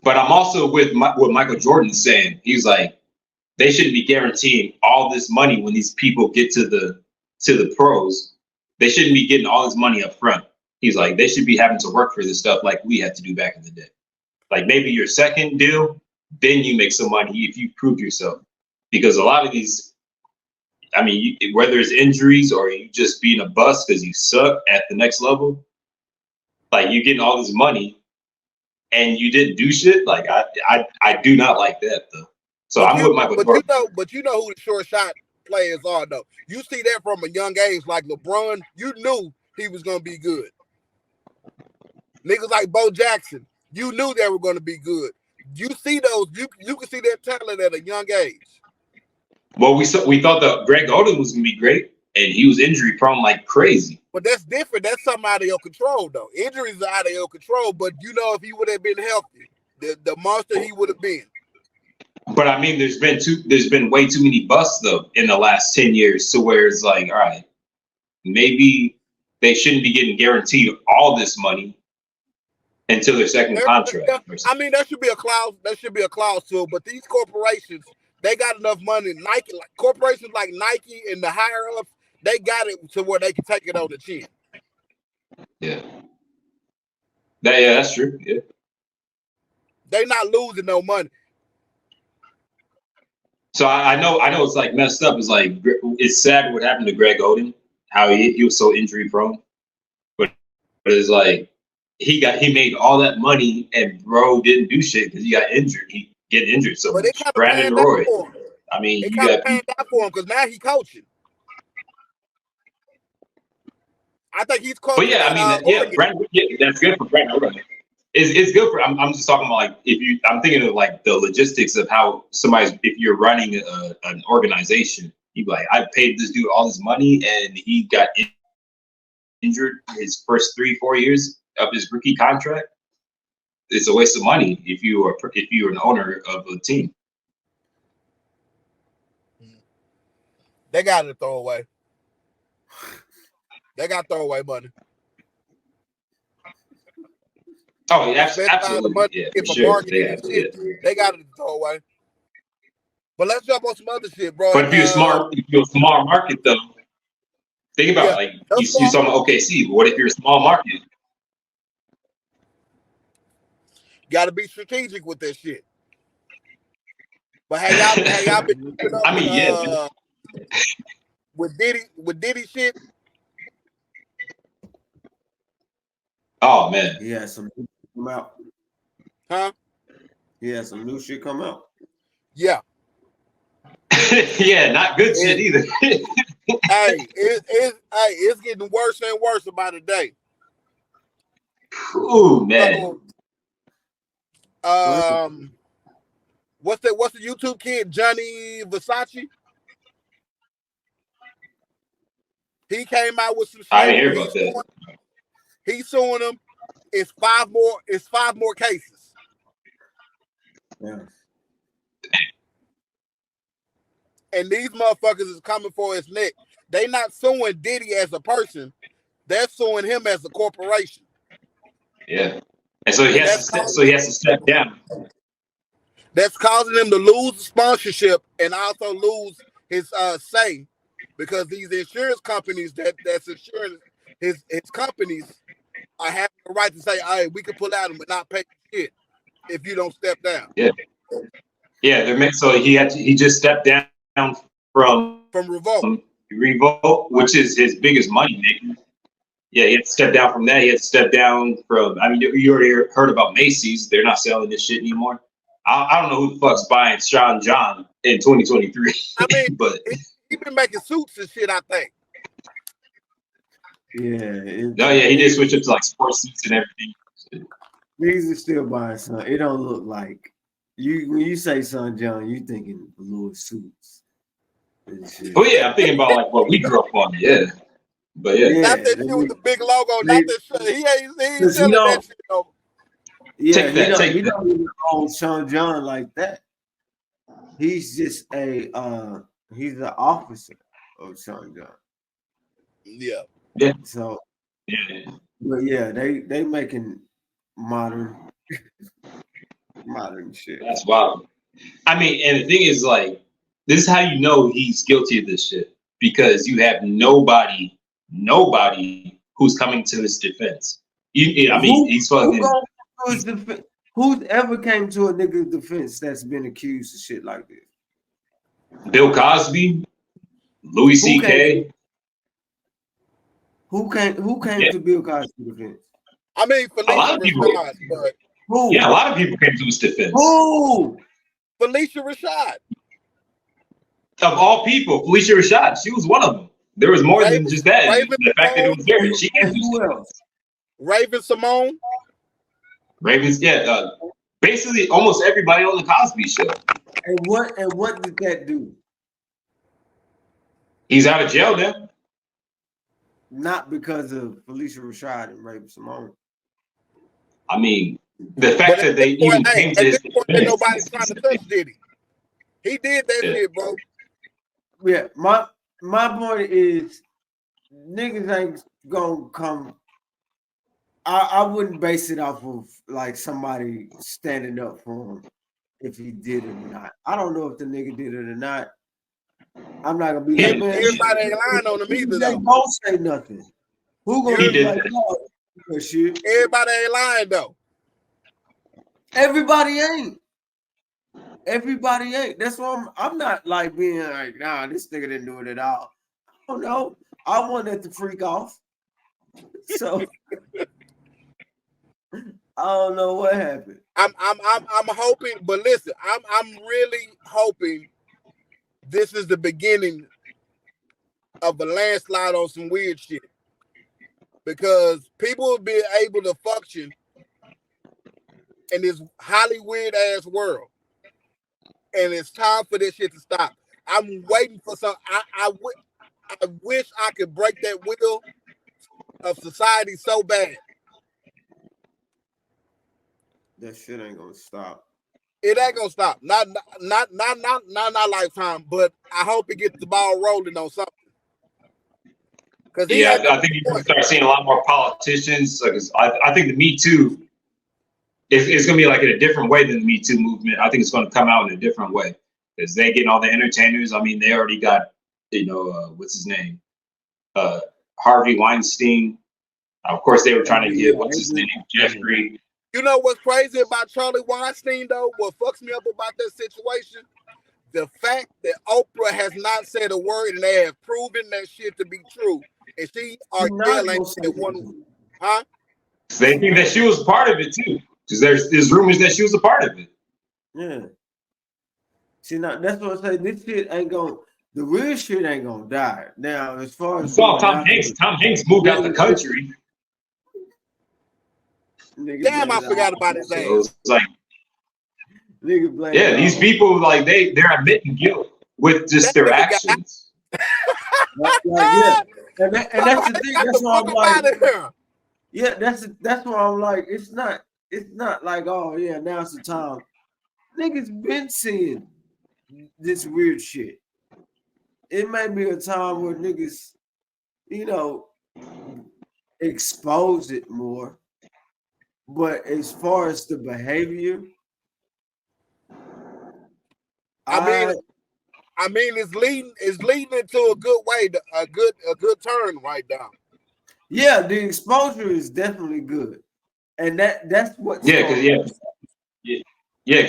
But I'm also with what Michael Jordan is saying. He's like, they shouldn't be guaranteeing all this money when these people get to the pros. They shouldn't be getting all this money up front. He's like, they should be having to work for this stuff like we had to do back in the day. Like maybe your second deal, then you make some money if you prove yourself. Because a lot of these, I mean, whether it's injuries or you just being a bust because you suck at the next level, like you're getting all this money and you didn't do shit. Like I do not like that though. So I'm with Michael Jordan. But you know who the short shot players are though. You see that from a young age, like LeBron. You knew he was gonna be good. Niggas like Bo Jackson, you knew they were gonna be good. You see those, you can see their talent at a young age. Well, we thought that Greg Oden was gonna be great, and he was injury prone like crazy. But that's different. That's something out of your control, though. Injuries are out of your control. But you know, if he would have been healthy, the monster he would have been. But I mean, there's been way too many busts though in the last 10 years, to where it's like, all right, maybe they shouldn't be getting guaranteed all this money until their second contract. I mean, that should be a clause. That should be a clause to it. But these corporations, they got enough money. Nike, corporations like Nike and the higher ups, they got it to where they can take it on the chin. Yeah. That's true. Yeah. They not losing no money. So I know it's like messed up. It's like, it's sad what happened to Greg Oden, how he was so injury prone. But it's like he made all that money and bro didn't do shit because he got injured. He get injured so much. Brandon Roy. I mean, you got paying that for him because now he's coaching. I think he's coaching. But yeah, I mean, Brandon, that's good for Brandon Roy. It's good for. I'm just talking about like I'm thinking of like the logistics of how if you're running an organization, you like I paid this dude all this money and he got injured his first 3-4 years of his rookie contract. It's a waste of money if you're an owner of a team. They got to throw away. They got throwaway money. Oh, yeah, Especially absolutely. the money Yeah, get for for sure. marketing and shit. They got to throw away. But let's jump on some other shit, bro. But if you're a small market though, think about it, like you saw OKC. But what if you're a small market? Got to be strategic with this shit. But have y'all been keeping up I mean, with Diddy shit? Oh man, He had some new shit come out. Huh? He had some new shit come out. Yeah. yeah, not good shit either. It's getting worse and worse by the day. Ooh man. So, what's the YouTube kid, Johnny Versace? He came out with some shit. I didn't hear about that. He's suing him. It's five more cases. Yeah. And these motherfuckers is coming for his neck. They not suing Diddy as a person. They're suing him as a corporation. Yeah. And so he has to step down. That's causing him to lose sponsorship and also lose his say, because these insurance companies that's insuring his companies are having the right to say, "Hey, we can pull out him but not pay shit if you don't step down." Yeah. Yeah, so he just stepped down from Revolt. Revolt, which is his biggest money maker. Yeah, he had to step down from that. He had to step down from. I mean, you already heard about Macy's. They're not selling this shit anymore. I don't know who the fuck's buying Sean John in 2023. I mean, but he been making suits and shit, I think. Yeah. He did switch up to like sports suits and everything. Niggas are still buying some. It don't look like when you say Sean John, you thinking little suits. Oh yeah, I'm thinking about like what we grew up on. Yeah, but yeah. Not that shit with the big logo. Not that shit. He ain't selling that shit though. Yeah, he don't even own Sean John like that. He's just he's the officer of Sean John. Yeah. Yeah. So yeah. But yeah, they making modern shit. That's wild. I mean, and the thing is, like, this is how you know he's guilty of this shit, because you have nobody who's coming to his defense. He's fucking. Who's ever came to a nigga's defense that's been accused of shit like this? Bill Cosby, Louis C.K. Who came to Bill Cosby's defense? I mean, Felicia Rashad, but who? Yeah, a lot of people came to his defense. Who? Felicia Rashad. Of all people, Felicia Rashad, she was one of them. There was more than just that. The fact that it was there, she came to Raven Simone. Ravens, yeah. Basically, almost everybody on the Cosby Show. And what did that do? He's out of jail now. Not because of Felicia Rashad and Raven Simone. I mean, the fact that they even came to his defense. Nobody's trying to touch Diddy. He did that shit, bro. Yeah, my point is, niggas ain't gonna come. I wouldn't base it off of like somebody standing up for him if he did it or not. I don't know if the nigga did it or not. I'm not gonna be there. Everybody ain't lying on him either. They won't say nothing. Who gonna be like, no, shit? Everybody ain't lying though. Everybody ain't. Everybody ain't. That's why I'm not like being like, nah, this nigga didn't do it at all. I don't know. I wanted to freak off. So I don't know what happened. I'm hoping, but listen, I'm really hoping this is the beginning of a landslide on some weird shit, because people will be able to function in this Hollyweird ass world, and it's time for this shit to stop. I'm waiting for some. I wish I could break that wheel of society so bad. That shit ain't gonna stop. It ain't gonna stop. Not lifetime, but I hope it gets the ball rolling on something. Because I think you're gonna start seeing a lot more politicians. I think the Me Too it's gonna be like in a different way than the Me Too movement. I think it's gonna come out in a different way because they getting all the entertainers. I mean, they already got what's his name, Harvey Weinstein. Of course, they were trying to get what's his name, Jeffrey. You know what's crazy about Charlie Weinstein though? What fucks me up about that situation? The fact that Oprah has not said a word and they have proven that shit to be true, and she are yelling at one, huh? They think that she was part of it too, because there's rumors that she was a part of it. Yeah. See, now that's what I say. This shit ain't gonna. The real shit ain't gonna die. Now, as far as Tom Hanks moved out the country. Damn, I forgot about his ass. So it's like, nigga these people like they're admitting guilt with just their actions. Yeah. And that's the thing. That's why I'm like, yeah, that's why I'm like, it's not like, oh yeah, now it's the time. Niggas been seeing this weird shit. It may be a time where niggas, expose it more. But as far as the behavior, I mean, it's leading into a good way, a good turn right now. Yeah, the exposure is definitely good, and that's what. Because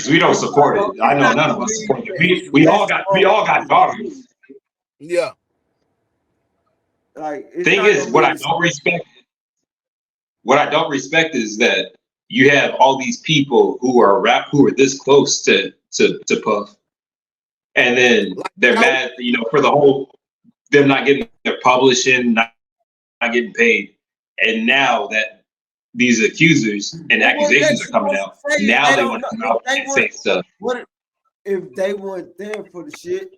we don't support it. I know none of us support it. We all got daughters. Yeah. Like thing is, what I don't respect is that you have all these people who are this close to Puff, and then they're mad, for the whole them not getting their publishing, not getting paid, and now that these accusers and accusations are coming out, now they want to come out and say stuff. What if they weren't there for the shit?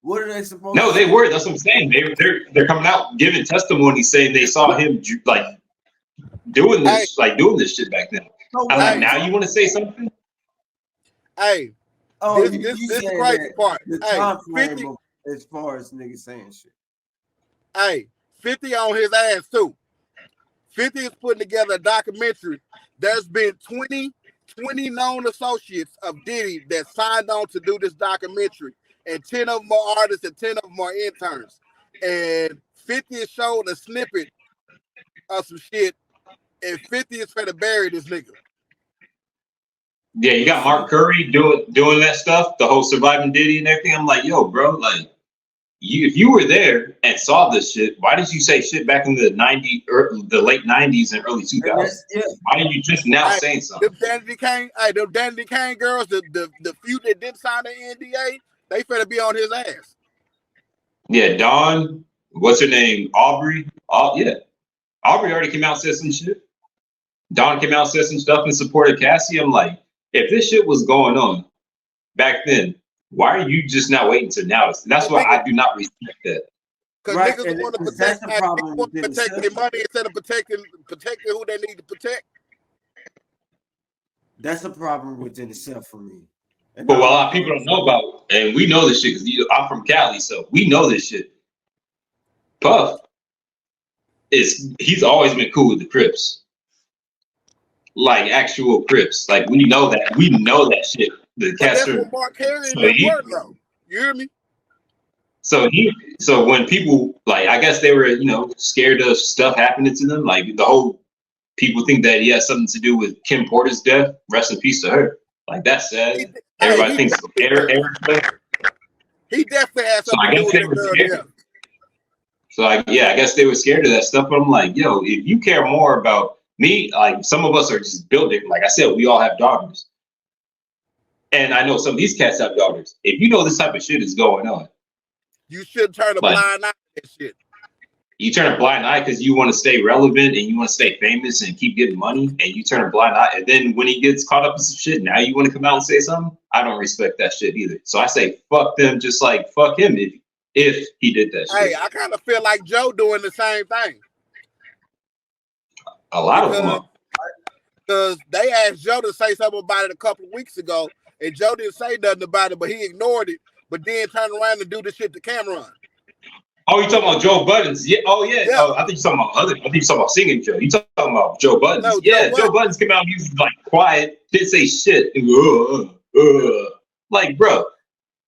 What are they supposed? No, they were. That's what I'm saying. They're coming out giving testimony saying they saw him like doing this shit back then. I'm like, now you want to say something? Hey, this is the crazy part. Hey, 50, as far as niggas saying shit. Hey, 50 on his ass too. 50 is putting together a documentary. There's been 20 known associates of Diddy that signed on to do this documentary. And 10 of them are artists and 10 of them are interns. And 50 is showing a snippet of some shit. And 50 is trying to bury this nigga. Yeah, you got Mark Curry doing that stuff, the whole surviving Diddy and everything. I'm like, yo, bro, like, if you were there and saw this shit, why did you say shit back in the the late 90s and early 2000s? Why are you just now saying something? Them Danity Kane girls, the few that didn't sign the NDA, they finna be on his ass. Yeah, Dawn, what's her name? Aubrey. Aubrey already came out and said some shit. Dawn came out and said some stuff in support of Cassie. I'm like, if this shit was going on back then, why are you just not waiting to now? That's why I do not respect that. Because niggas want to protect their money instead of protecting who they need to protect. That's a problem within itself for me. But what a lot of people don't know about, and we know this shit because I'm from Cali, so we know this shit. Puff he's always been cool with the Crips, like actual Crips. Like we know that shit. The cats are. You hear me? So when people like, I guess they were scared of stuff happening to them. Like the whole people think that he has something to do with Kim Porter's death. Rest in peace to her. Like that's sad. Everybody thinks Eric. He definitely has something to do with that girl. So I guess they were scared of that stuff. But I'm like, yo, if you care more about me, like some of us are just building. Like I said, we all have daughters, and I know some of these cats have daughters. If you know this type of shit is going on, you should turn a blind eye to that shit. You turn a blind eye because you want to stay relevant and you want to stay famous and keep getting money, and you turn a blind eye. And then when he gets caught up in some shit, now you want to come out and say something? I don't respect that shit either. So I say fuck them, just like fuck him if he did that shit. Hey, I kind of feel like Joe doing the same thing. A lot of them. because they asked Joe to say something about it a couple of weeks ago, and Joe didn't say nothing about it, but he ignored it, but then turned around and do the shit to Cameron. Oh, you talking about Joe Buttons? Yeah. Oh, yeah. Yeah. Oh, I think you're talking about other. I think you're talking about singing Joe. You talking about Joe Buttons? No, Yeah, Joe Joe Buttons came out. He was like quiet, didn't say shit. Like, bro,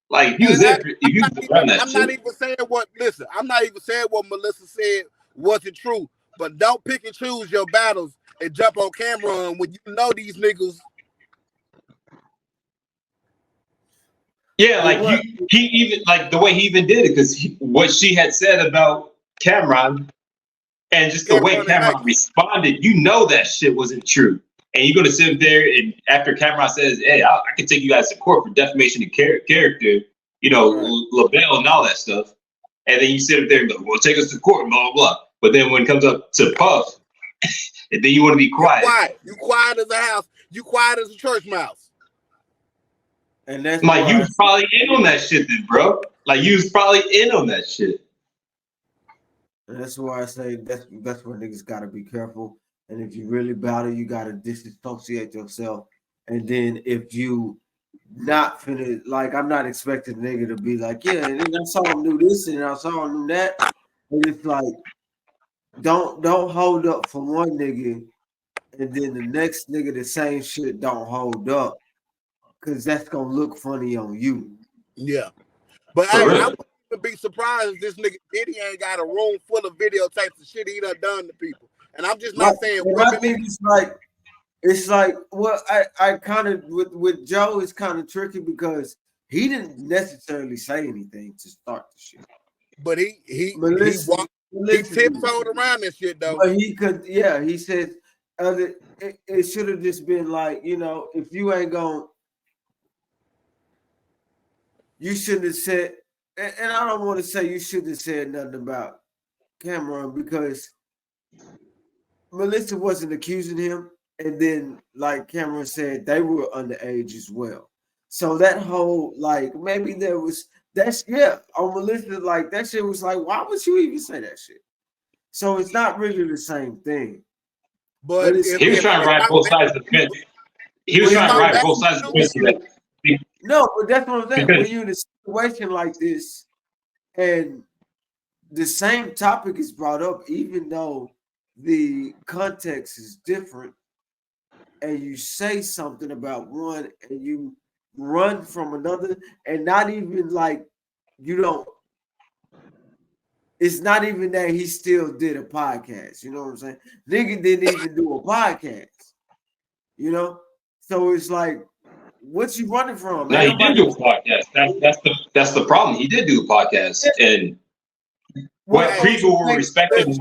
like he was there. He was around that I'm shit. not even saying what. Listen, I'm not even saying what Melissa said wasn't true. But don't pick and choose your battles and jump on camera when you know these niggas. Yeah, like he even like the way he even did it because what she had said about Cameron and just the way Cameron responded, you know that shit wasn't true. And you're gonna sit there and after Cameron says, "Hey, I can take you guys to court for defamation of character," you know, right. LaBelle and all that stuff, and then you sit up there and go, "Well, take us to court," blah blah blah. But then when it comes up to Puff, and then you want to be quiet. You quiet as a house. You quiet as a church mouse. And that's like you was probably in on that shit, then, bro. Like you was probably in on that shit. And that's why I say that's where niggas gotta be careful. And if you really battle, you gotta disassociate yourself. And then if you not finna, like I'm not expecting a nigga to be like, yeah, and then I saw him do this and I saw him do that. And it's like, don't hold up for one nigga, and then the next nigga the same shit don't hold up. Cause that's gonna look funny on you. Yeah. But I wouldn't even be surprised if this nigga Diddy ain't got a room full of videotapes of shit he done to people. And I'm just not saying I think it's like well, I kind of with Joe it's kind of tricky because he didn't necessarily say anything to start the shit. But he tiptoed around this shit though. But he could, yeah, he said it should have just been like, you know, if you ain't gonna, you shouldn't have said, and I don't want to say you shouldn't have said nothing about Cameron because Melissa wasn't accusing him, and then like Cameron said, they were underage as well. So that whole like maybe there was on Melissa like that shit was like, why would you even say that shit? So it's not really the same thing. But he was trying to ride both sides of the fence. He was trying to ride both sides of the fence. No, but that's what I'm saying. When you're in a situation like this, and the same topic is brought up, even though the context is different, and you say something about one and you run from another, and not even like you don't. It's not even that he still did a podcast. You know what I'm saying? Nigga didn't even do a podcast. You know, so it's like. What's you running from? No, he did do a podcast. That's the problem. He did do a podcast, and what people were respecting,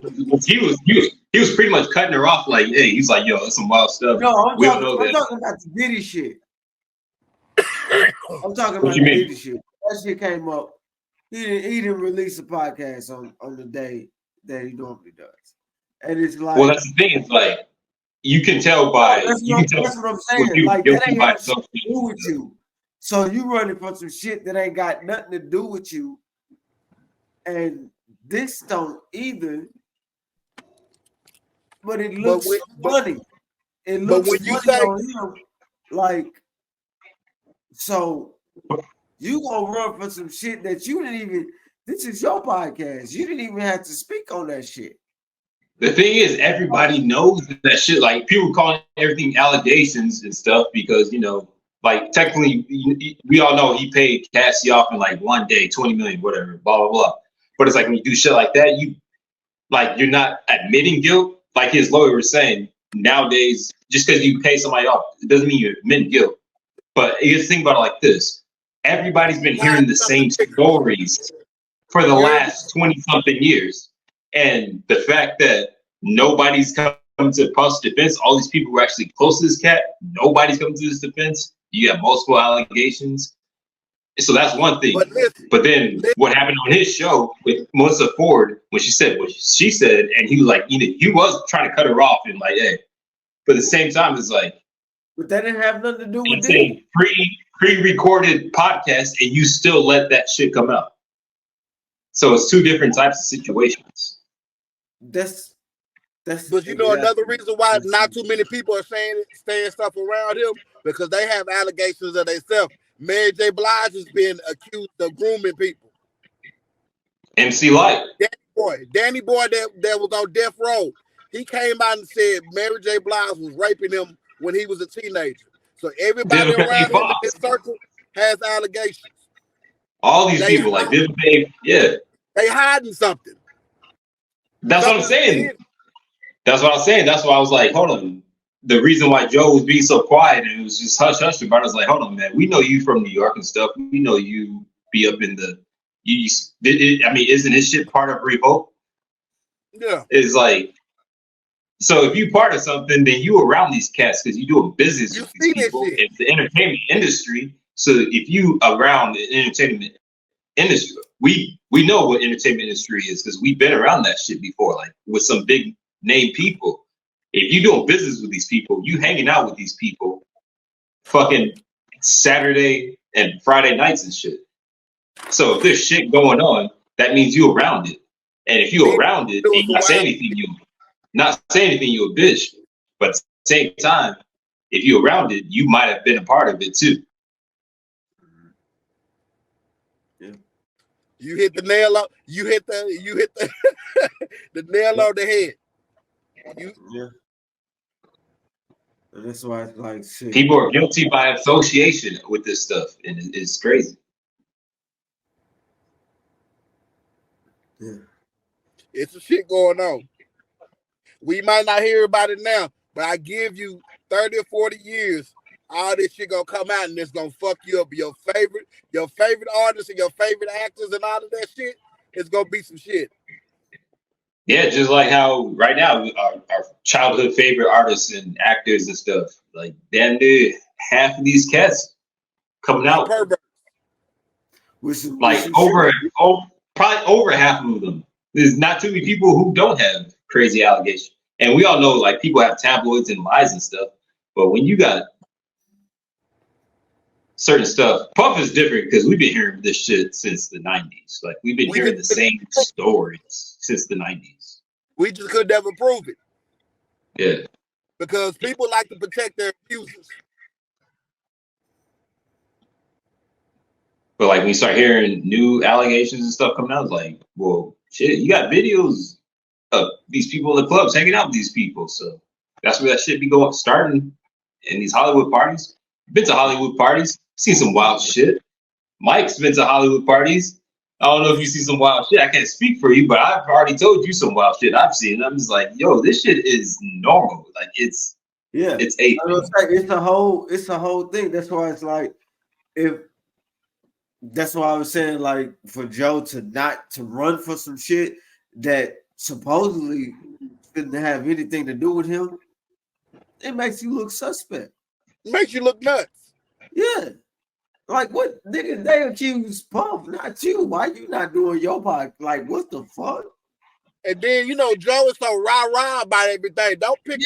he was pretty much cutting her off. Like, hey, he's like, yo, that's some wild stuff. No, I'm talking about the Diddy shit. I'm talking about the Diddy shit. That shit came up. He didn't release a podcast on the day that he normally does, and it's like, well, that's the thing. It's like. You can tell by that's what I'm saying. Like that ain't got nothing to do with you. So you running from some shit that ain't got nothing to do with you, and this don't either. But it looks funny. It looks funny on him. Like so, you gonna run for some shit that you didn't even. This is your podcast. You didn't even have to speak on that shit. The thing is, everybody knows that shit. Like people calling everything allegations and stuff because you know, like technically, we all know he paid Cassie off in like one day, 20 million, whatever, blah blah blah. But it's like when you do shit like that, you're not admitting guilt. Like his lawyer was saying, nowadays, just because you pay somebody off, it doesn't mean you admit guilt. But you just think about it like this: everybody's been hearing the same stories for the last 20-something years. And the fact that nobody's coming to Puff's defense, all these people were actually close to this cat, nobody's coming to his defense. You have multiple allegations. So that's one thing. But then what happened on his show with Melissa Ford, when she said what she said, and he was like, he was trying to cut her off and like, hey, but at the same time, it's like, but that didn't have nothing to do with it's a pre-recorded podcast, and you still let that shit come out. So it's two different types of situations. That's But you know another reason why not too many people are saying stuff around him, because they have allegations of themselves. Mary J. Blige has been accused of grooming people. MC Light. Danny Boy that was on death row. He came out and said Mary J. Blige was raping him when he was a teenager. So everybody around him in his circle has allegations. All these people, like this big, yeah. They hiding something. That's what I'm saying. That's what I was saying. That's why I was like, hold on. The reason why Joe was being so quiet and it was just hush hush about it, I was like, hold on, man. We know you from New York and stuff. We know you be up in the. I mean, isn't this shit part of Revolt? Yeah. It's like, so if you part of something, then you around these cats because you doing business with these people. It's the entertainment industry. So if you around the entertainment industry, we know what entertainment industry is because we've been around that shit before, like with some big name people. If you doing business with these people, you hanging out with these people, fucking Saturday and Friday nights and shit. So if there's shit going on, that means you around it. And if you around it and you not say anything, you a bitch. But at the same time, if you around it, you might have been a part of it too. Yeah. You hit the nail on. You hit the the nail on the head. Yeah. And that's why it's like shit. People are guilty by association with this stuff, and it's crazy. Yeah. It's a shit going on. We might not hear about it now, but I give you 30 or 40 years, all this shit gonna come out and it's gonna fuck you up. Your favorite artists and your favorite actors and all of that shit, it's gonna be some shit. Yeah, just like how right now our childhood favorite artists and actors and stuff, like damn near half of these cats coming out. Like probably over half of them. There's not too many people who don't have crazy allegations. And we all know like people have tabloids and lies and stuff. But when you got certain stuff, Puff is different because we've been hearing this shit since the 90s. Like we've been hearing the same stories since the 90s. We just could never prove it. Yeah. Because people like to protect their accusers. But like when you start hearing new allegations and stuff coming out, it's like, well, shit, you got videos of these people in the clubs hanging out with these people. So that's where that shit be starting in these Hollywood parties. Been to Hollywood parties, seen some wild shit. Mike's been to Hollywood parties. I don't know if you see some wild shit. I can't speak for you, but I've already told you some wild shit I've seen. I'm just like, yo, this shit is normal. Like it's a whole thing. That's why it's like that's why I was saying like for Joe to run for some shit that supposedly didn't have anything to do with him, it makes you look suspect. It makes you look nuts. Yeah. Like what nigga, they accuse Puff, not you. Why you not doing your part? Like what the fuck? And then Joe is so rah-rah about everything. Don't pick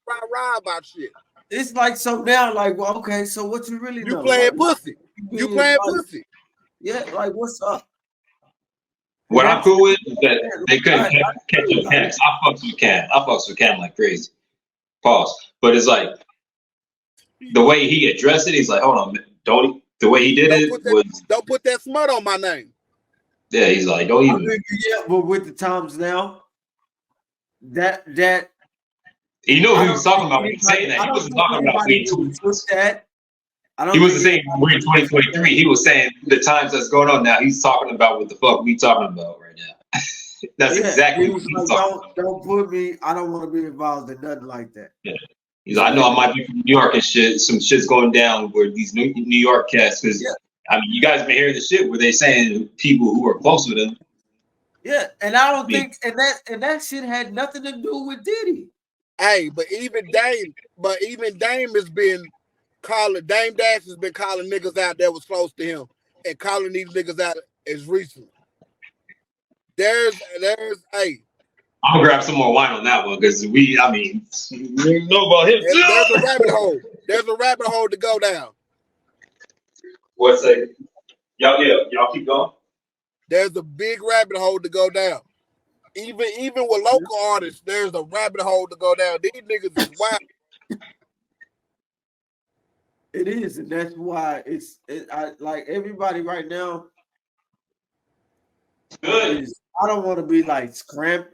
rah-rah about shit. It's like so now, like, well, okay, so what you really know? Playing pussy. You playing pussy. Yeah, like what's up? What I'm cool with is that they couldn't catch up Cam. I fucks with Cam like crazy. Pause. But it's like the way he addressed it, he's like, hold on, the way he did don't put that smut on my name. Yeah, he's like, don't even. But with the times now, that he knew who he was talking about when he was saying that. He wasn't talking about he wasn't saying we're in 2023. He was saying the times that's going on now. He's talking about what the fuck we talking about right now. That's exactly what he's talking about. Don't put me. I don't want to be involved in nothing like that. Yeah. He's like, I know I might be from New York and shit. Some shit's going down where these New York cats, because I mean, you guys have been hearing the shit where they saying people who are close with him. Yeah, and I don't think that shit had nothing to do with Diddy. Hey, but even Dame has been calling. Dame Dash has been calling niggas out that was close to him and calling these niggas out as recent. There's I'm gonna grab some more wine on that one because we know about him too. There's a rabbit hole. There's a rabbit hole to go down. What's that? Y'all keep going. There's a big rabbit hole to go down. Even with local artists, there's a rabbit hole to go down. These niggas is wild. It is, and that's why I like everybody right now. Good. I don't want to be like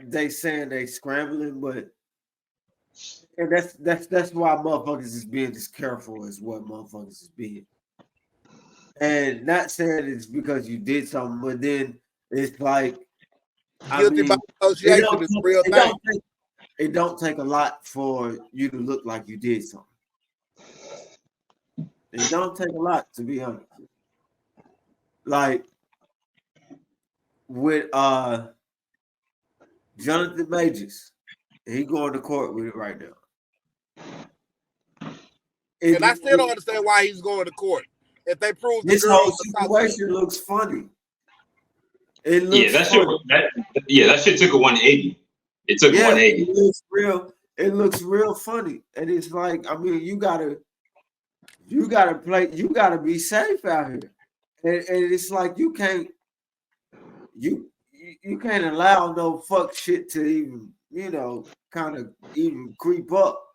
they saying they scrambling, but and that's why motherfuckers is being as careful as what motherfuckers is being. And not saying it's because you did something, but then it's like Guilty by association is a real thing. It don't take a lot for you to look like you did something. It don't take a lot, to be honest. Like with Jonathan Majors, he going to court with it right now. And I still don't understand why he's going to court. If they prove this whole situation looks funny. It looks that shit took a 180. It took 180. It looks real funny. And it's like, I mean, you gotta be safe out here. And it's like you can't allow no fuck shit to even, kind of even creep up.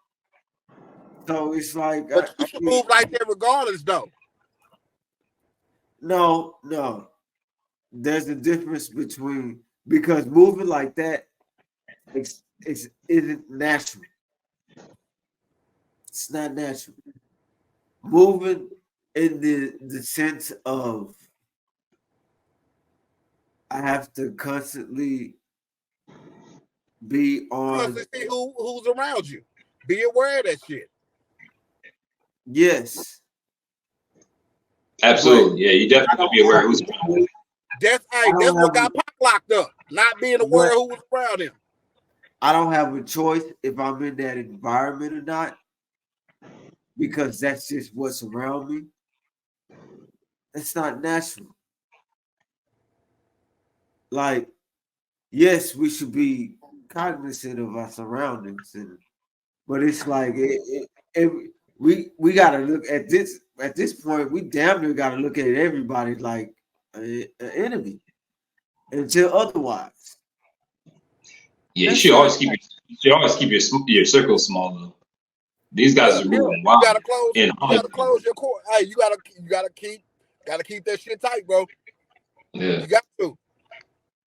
So it's like, but you should move like that regardless, though. No. There's a difference between, because moving like that isn't natural. It's not natural. Moving in the sense of I have to constantly be on. See who's around you. Be aware of that shit. Yes. Absolutely. Yeah, you definitely gotta be aware of who's around you. That's what got Pac locked up. Not being aware of who was around him. I don't have a choice if I'm in that environment or not, because that's just what's around me. It's not natural. Like, yes, we should be cognizant of our surroundings, but it's like we gotta look at this. At this point, we damn near gotta look at everybody like an enemy until otherwise. Yeah, you should always keep your circle small though. These guys are moving wild. You gotta close your core. Hey, you gotta keep that shit tight, bro. Yeah, you got to.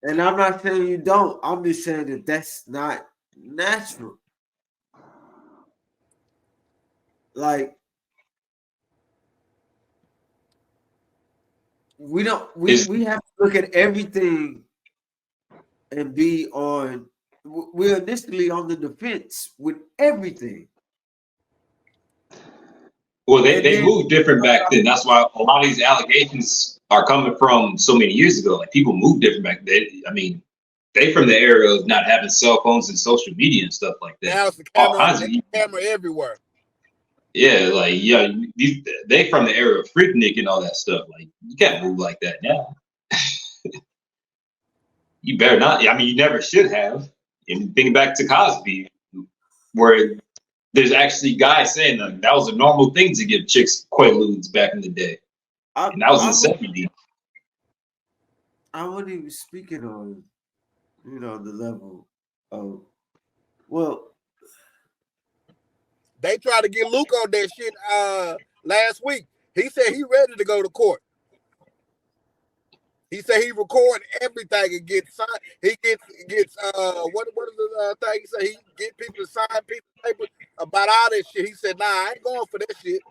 And I'm not saying you don't. I'm just saying that that's not natural. Like, we have to look at everything and be on. We're initially on the defense with everything. Well, they moved different back then. That's why a lot of these allegations are coming from so many years ago. Like, people moved different back then. I mean, they from the era of not having cell phones and social media and stuff like that. Now it's the camera everywhere. Yeah, like, they from the era of Freaknik and all that stuff. Like, you can't move like that now. You better not. I mean, you never should have. And thinking back to Cosby, where there's actually guys saying that was a normal thing to give chicks Quaaludes back in the day. And that was in the 70s. I wasn't even speaking on, the level of, well, they tried to get Luke on that shit last week. He said he ready to go to court. He said he record everything and get signed. He gets what is the thing? He said he get people to sign piece of paper about all this shit. He said, nah, I ain't going for that shit.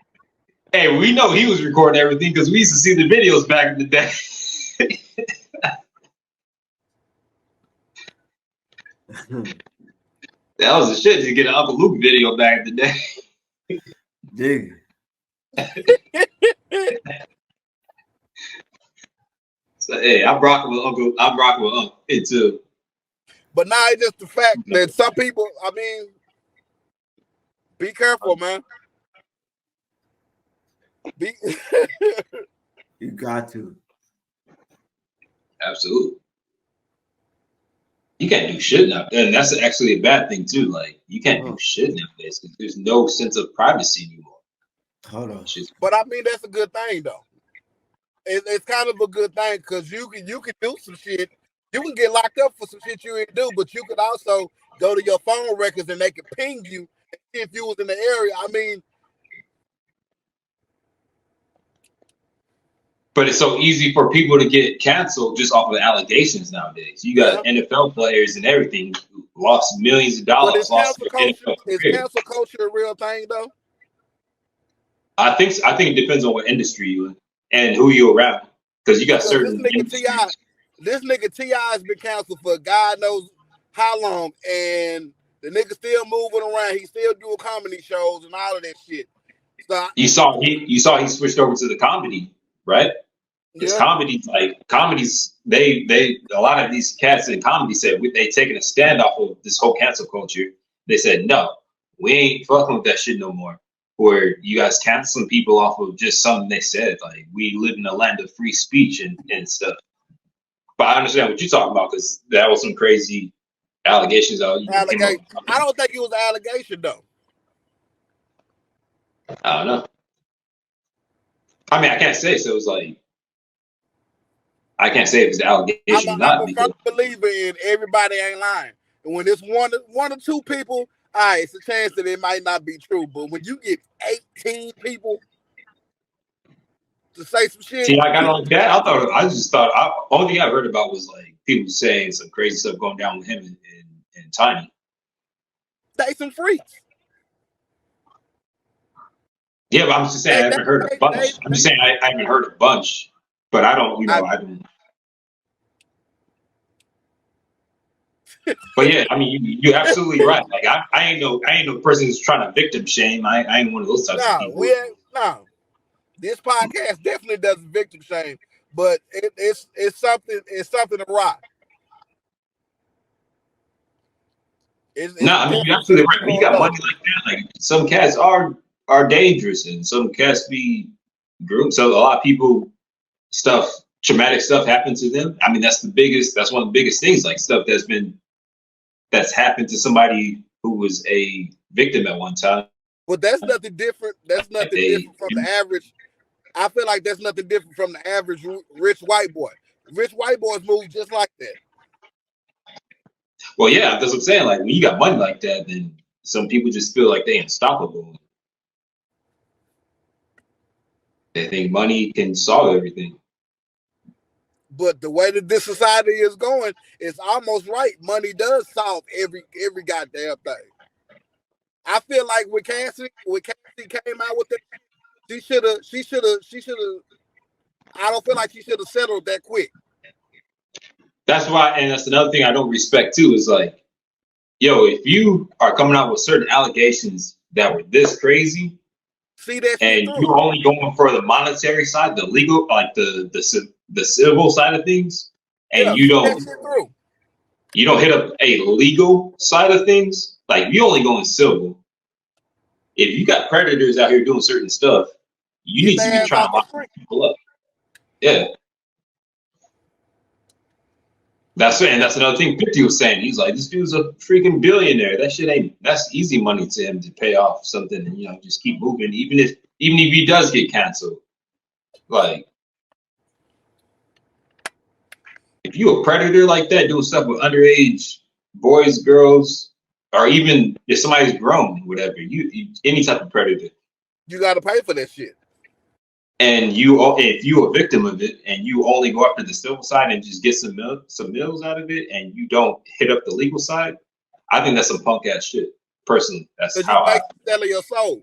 Hey, we know he was recording everything because we used to see the videos back in the day. That was the shit to get an Uncle Luke video back in the day. Dig. So, hey, I'm rocking with Uncle too. But now it's just the fact that some people, I mean, be careful, man. You got to. Absolutely. You can't do shit now, and that's actually a bad thing too. Like, you can't do shit nowadays because there's no sense of privacy anymore. Hold on. But I mean, that's a good thing though. It's kind of a good thing because you can do some shit You can get locked up for some shit you didn't do, but you could also go to your phone records and they could ping you if you was in the area. I mean, but it's so easy for people to get canceled just off of allegations nowadays. You got NFL players and everything who lost millions of but dollars, lost their NFL is career. cancel culture a real thing though? I think it depends on what industry you're in and who you're around. Because you got certain this nigga T.I. has been canceled for God knows how long, and the nigga still moving around. He still doing comedy shows and all of that shit. So you saw he switched over to the comedy, right? Because comedies, they a lot of these cats in comedy said they taking a stand off of this whole cancel culture. They said, no, we ain't fucking with that shit no more. Where you guys canceling people off of just something they said. Like, we live in a land of free speech and stuff. But I understand what you're talking about, because that was some crazy allegations. I don't think it was an allegation though. I don't know. I mean, I can't say. So it was like, I can't say if it's an allegation or not. I'm a firm believer in everybody ain't lying. And when it's one or two people, all right, it's a chance that it might not be true. But when you get 18 people to say some shit. See, I got like that. Only thing I heard about was like people saying some crazy stuff going down with him and Tiny. They some freaks. Yeah, but I'm just saying I haven't heard a bunch. I'm just saying I haven't heard a bunch, but I don't, I don't. But yeah, I mean, you're absolutely right. Like I ain't no person who's trying to victim shame. I ain't one of those types of people. No. This podcast definitely doesn't victim shame, but it's something to rock. No, I mean, you're absolutely right. When you got money like that, like some cats are dangerous and some cats be groomed. So a lot of people, traumatic stuff happens to them. I mean, that's one of the biggest things, like stuff that's happened to somebody who was a victim at one time. But that's nothing different. That's nothing different from the average. I feel like that's nothing different from the average rich white boy. Rich white boys move just like that. Well, yeah, that's what I'm saying. Like, when you got money like that, then some people just feel like they're unstoppable. They think money can solve everything. But the way that this society is going, it's almost right. Money does solve every goddamn thing. I feel like when Cassie came out with that, she should have. I don't feel like she should have settled that quick. That's why, and that's another thing I don't respect too, is like, yo, if you are coming out with certain allegations that were this crazy, and you're only going for the monetary side, the legal, like the civil side of things, and you don't hit up a legal side of things, like you only going civil. If you got predators out here doing certain stuff, you need to be trying to lock people up. Yeah. That's another thing 50 was saying. He's like, this dude's a freaking billionaire. That's easy money to him to pay off something and, just keep moving. Even if he does get canceled. Like, if you a predator like that, doing stuff with underage boys, girls, or even if somebody's grown, whatever, you any type of predator, you got to pay for that shit. And if you're a victim of it, and you only go after the civil side and just get some mills out of it, and you don't hit up the legal side, I think that's some punk ass shit. Personally, that's how I selling your soul.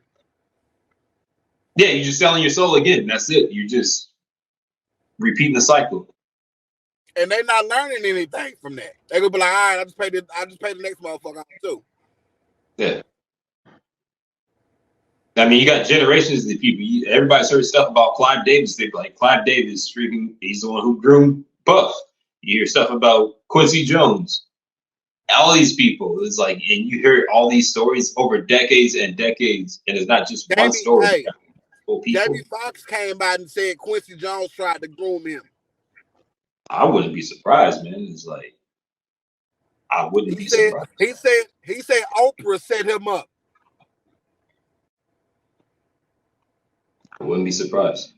Yeah, you're just selling your soul again. That's it. You're just repeating the cycle. And they're not learning anything from that. They're gonna be like, all right, I just pay the next motherfucker too. Yeah. I mean, you got generations of people. Everybody's heard stuff about Clive Davis. They're like, Clive Davis, he's the one who groomed Puff. You hear stuff about Quincy Jones. All these people. It's like, and you hear all these stories over decades and decades, and it's not just one story. Hey, Jamie Foxx came by and said Quincy Jones tried to groom him. I wouldn't be surprised, man. It's like, I wouldn't be surprised. He said Oprah set him up. I wouldn't be surprised.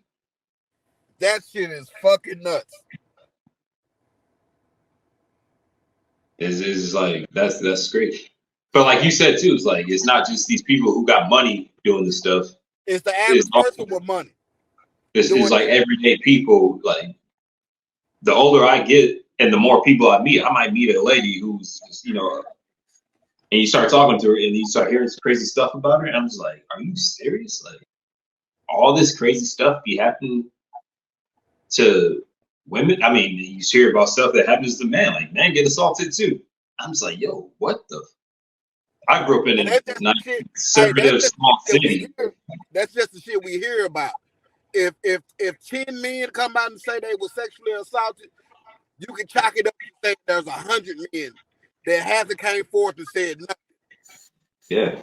That shit is fucking nuts. Is like that's great. But like you said too, it's like it's not just these people who got money doing this stuff. It's the It's average person with money. It's like everyday people. Like the older I get and the more people I meet, I might meet a lady who's just, and you start talking to her and you start hearing some crazy stuff about her, and I'm just like, are you serious? Like all this crazy stuff be happening to women? I mean, you hear about stuff that happens to men, like men get assaulted too. I'm just like, yo, what the? I grew up in a conservative small city. That's just the shit we hear about. If 10 men come out and say they were sexually assaulted, you can chalk it up and say there's 100 men that hasn't came forth and said nothing. Yeah.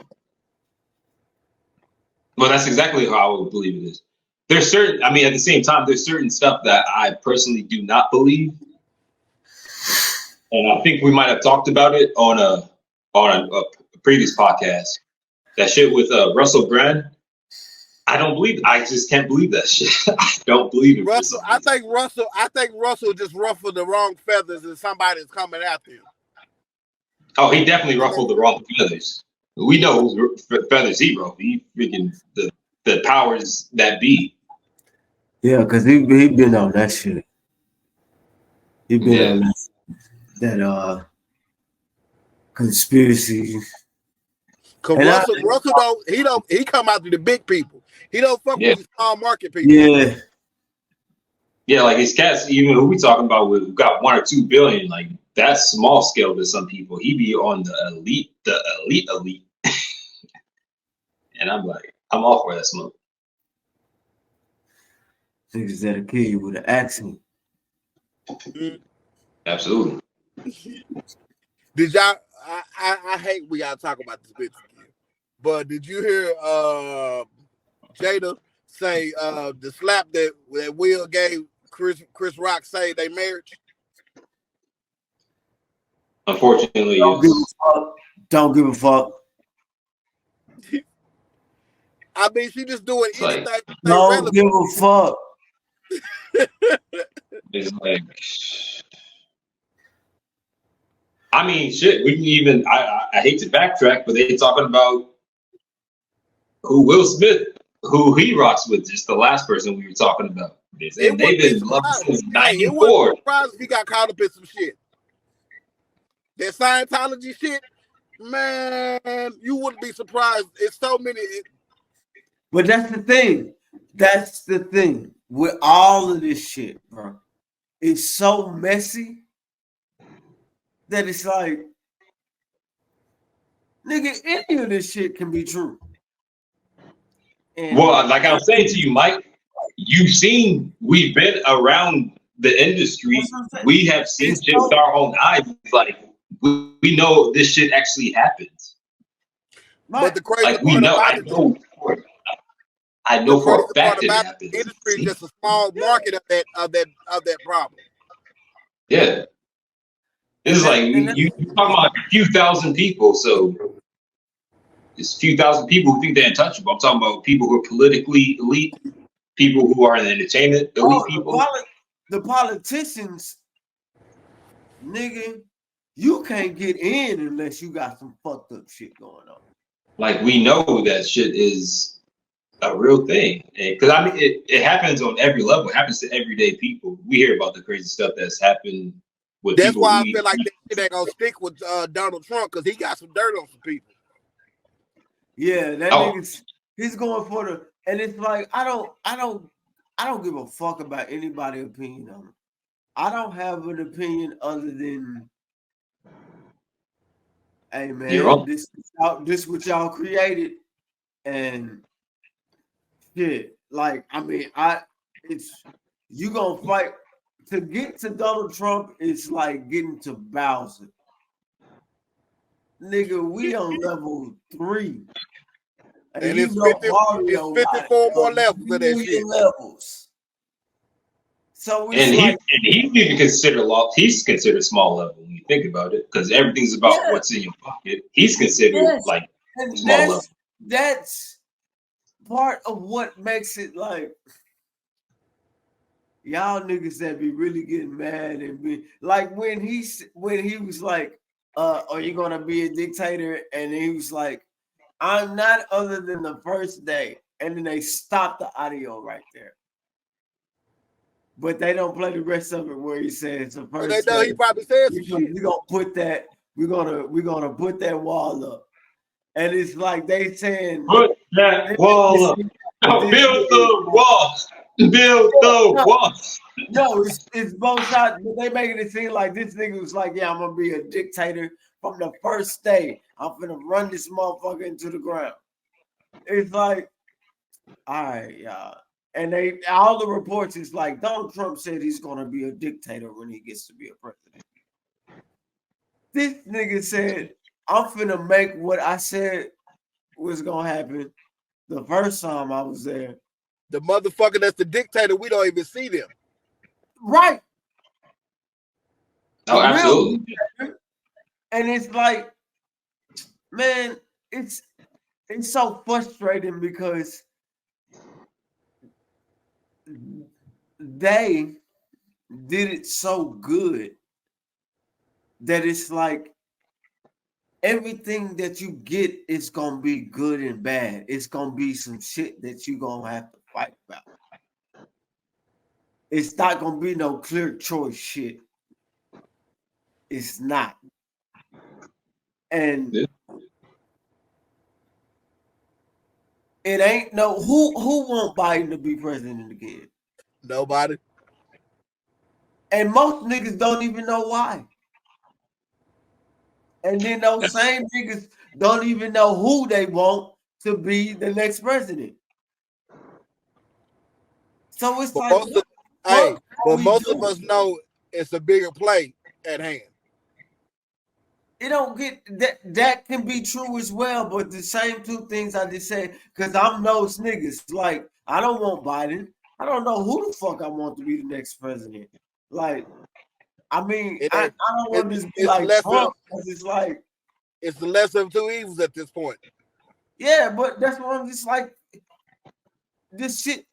Well, that's exactly how I would believe it is. There's certain, I mean, at the same time, there's certain stuff that I personally do not believe. And I think we might have talked about it on a previous podcast. That shit with Russell Brand. I don't believe. I just can't believe that shit. I don't believe it. Russell, I think Russell just ruffled the wrong feathers, and somebody's coming after him. Oh, he definitely ruffled the wrong feathers. We know whose feathers he ruffled. He freaking the powers that be. Yeah, because he been on that shit. He been on that conspiracy. Cause Russell he come out to the big people. He don't fuck with the small market people. Yeah. Yeah, like his cats, even who we talking about who got 1 or 2 billion, like that's small scale to some people. He be on the elite. And I'm like, I'm all for that smoke. Niggas that'll kill you with an accent. Absolutely. Did y'all? I hate we gotta talk about this bitch again. But did you hear Jada say the slap that Will gave Chris Rock say they marriage? Unfortunately, don't give a fuck. I mean, she just doing anything. Like, don't give a fuck. It's like, I mean, shit. We can even. I hate to backtrack, but they talking about who Will Smith, who he rocks with, just the last person we were talking about. And they've been loving since '94. It wouldn't surprise if he got caught up in some shit. That Scientology shit, man, you wouldn't be surprised. It's so many. But that's the thing. That's the thing with all of this shit, bro. It's so messy that it's like, nigga, any of this shit can be true. And well, like I was saying to you, Mike, we've been around the industry. We have seen shit with our own eyes. Like, we know this shit actually happens. But the crazy like, we know, I know for a fact it happens. The industry is just a small market of that problem. Yeah. It's like you talking about a few thousand people, so it's a few thousand people who think they're untouchable. I'm talking about people who are politically elite, people who are in the entertainment, elite people. The politicians, nigga, you can't get in unless you got some fucked up shit going on. Like, we know that shit is a real thing. Because, I mean, it happens on every level. It happens to everyday people. We hear about the crazy stuff that's happened with That's people. That's why I feel like that shit ain't going to stick with Donald Trump, because he got some dirt on some people. Yeah, that nigga's, he's going for the, and it's like, I don't give a fuck about anybody's opinion on it. I don't have an opinion other than, hey man, this what y'all created, and shit. Like, I mean, you gonna fight to get to Donald Trump. It's like getting to Bowser. Nigga, we on level 3. And it's 54 more levels of that shit. Levels. So he's even considered he's considered small level when you think about it, because everything's about what's in your pocket. He's considered like small level. That's part of what makes it like y'all niggas that be really getting mad and be like when he was like, are you gonna be a dictator? And he was like, I'm not other than the first day. And then they stopped the audio right there. But they don't play the rest of it where he says the Well, they first know day. he probably said some shit. We're gonna put that, we're gonna put that wall up. And it's like they saying Put that wall up. No, build the wall. Build the wall. No, it's both sides, but they making it seem like this nigga was like, yeah, I'm gonna be a dictator from the first day. I'm gonna run this motherfucker into the ground. It's like, all right, y'all. And they all the reports is like Donald Trump said he's gonna be a dictator when he gets to be a president. This nigga said, I'm finna make what I said was gonna happen the first time I was there. The motherfucker that's the dictator, we don't even see them. Right. Oh, absolutely. And it's like, man, it's so frustrating because they did it so good that it's like everything that you get is gonna be good and bad. It's gonna be some shit that you gonna have to fight about. It's not gonna be no clear choice shit. It's not. And it ain't no who want Biden to be president again? Nobody. And most niggas don't even know why. And then those same niggas don't even know who they want to be the next president. So it's But like, most of us know it's a bigger play at hand. It don't get that can be true as well, but the same two things I just said, because I'm those niggas. Like, I don't want Biden. I don't know who the fuck I want to be the next president. Like, I mean, I don't want to just be like Trump, because it's like it's the lesser of two evils at this point. Yeah, but that's what I'm just like. This shit.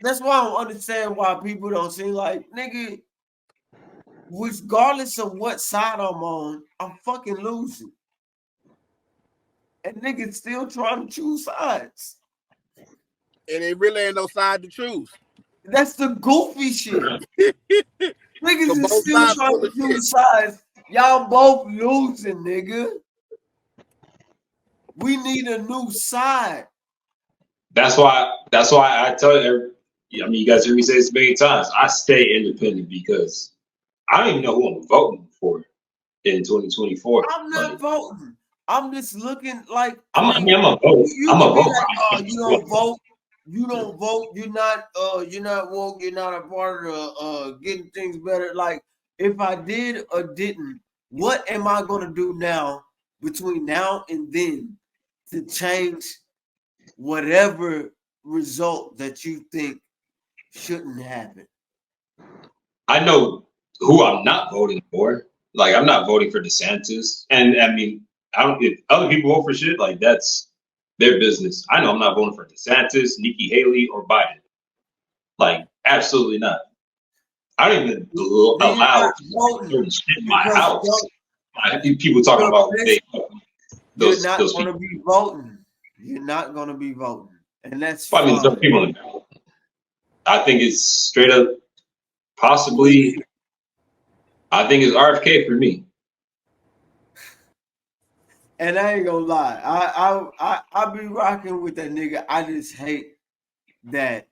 That's why I don't understand why people don't seem like, nigga, regardless of what side I'm on, I'm fucking losing. And niggas still trying to choose sides. And it really ain't no side to choose. That's the goofy shit. Niggas is still trying to choose sides. Y'all both losing, nigga. We need a new side. That's why I tell you. I mean, you guys hear me say this many times. I stay independent because I don't even know who I'm voting for in 2024. I'm not voting. I'm just looking like I'm a vote. I'm a vote. Like, you don't vote. You don't vote. You're not woke. You're not a part of getting things better. Like, if I did or didn't, what am I gonna do now between now and then to change whatever result that you think shouldn't happen? I know who I'm not voting for. Like, I'm not voting for DeSantis. And I mean, if other people vote for shit, like, that's their business. I know I'm not voting for DeSantis, Nikki Haley, or Biden. Like, absolutely not. I don't even allow certain shit in my house. People talking about those not going to be voting. You're not going to be voting, and that's fine. I mean, some people. I think it's straight up, possibly. I think it's RFK for me. And I ain't gonna lie, I be rocking with that nigga. I just hate that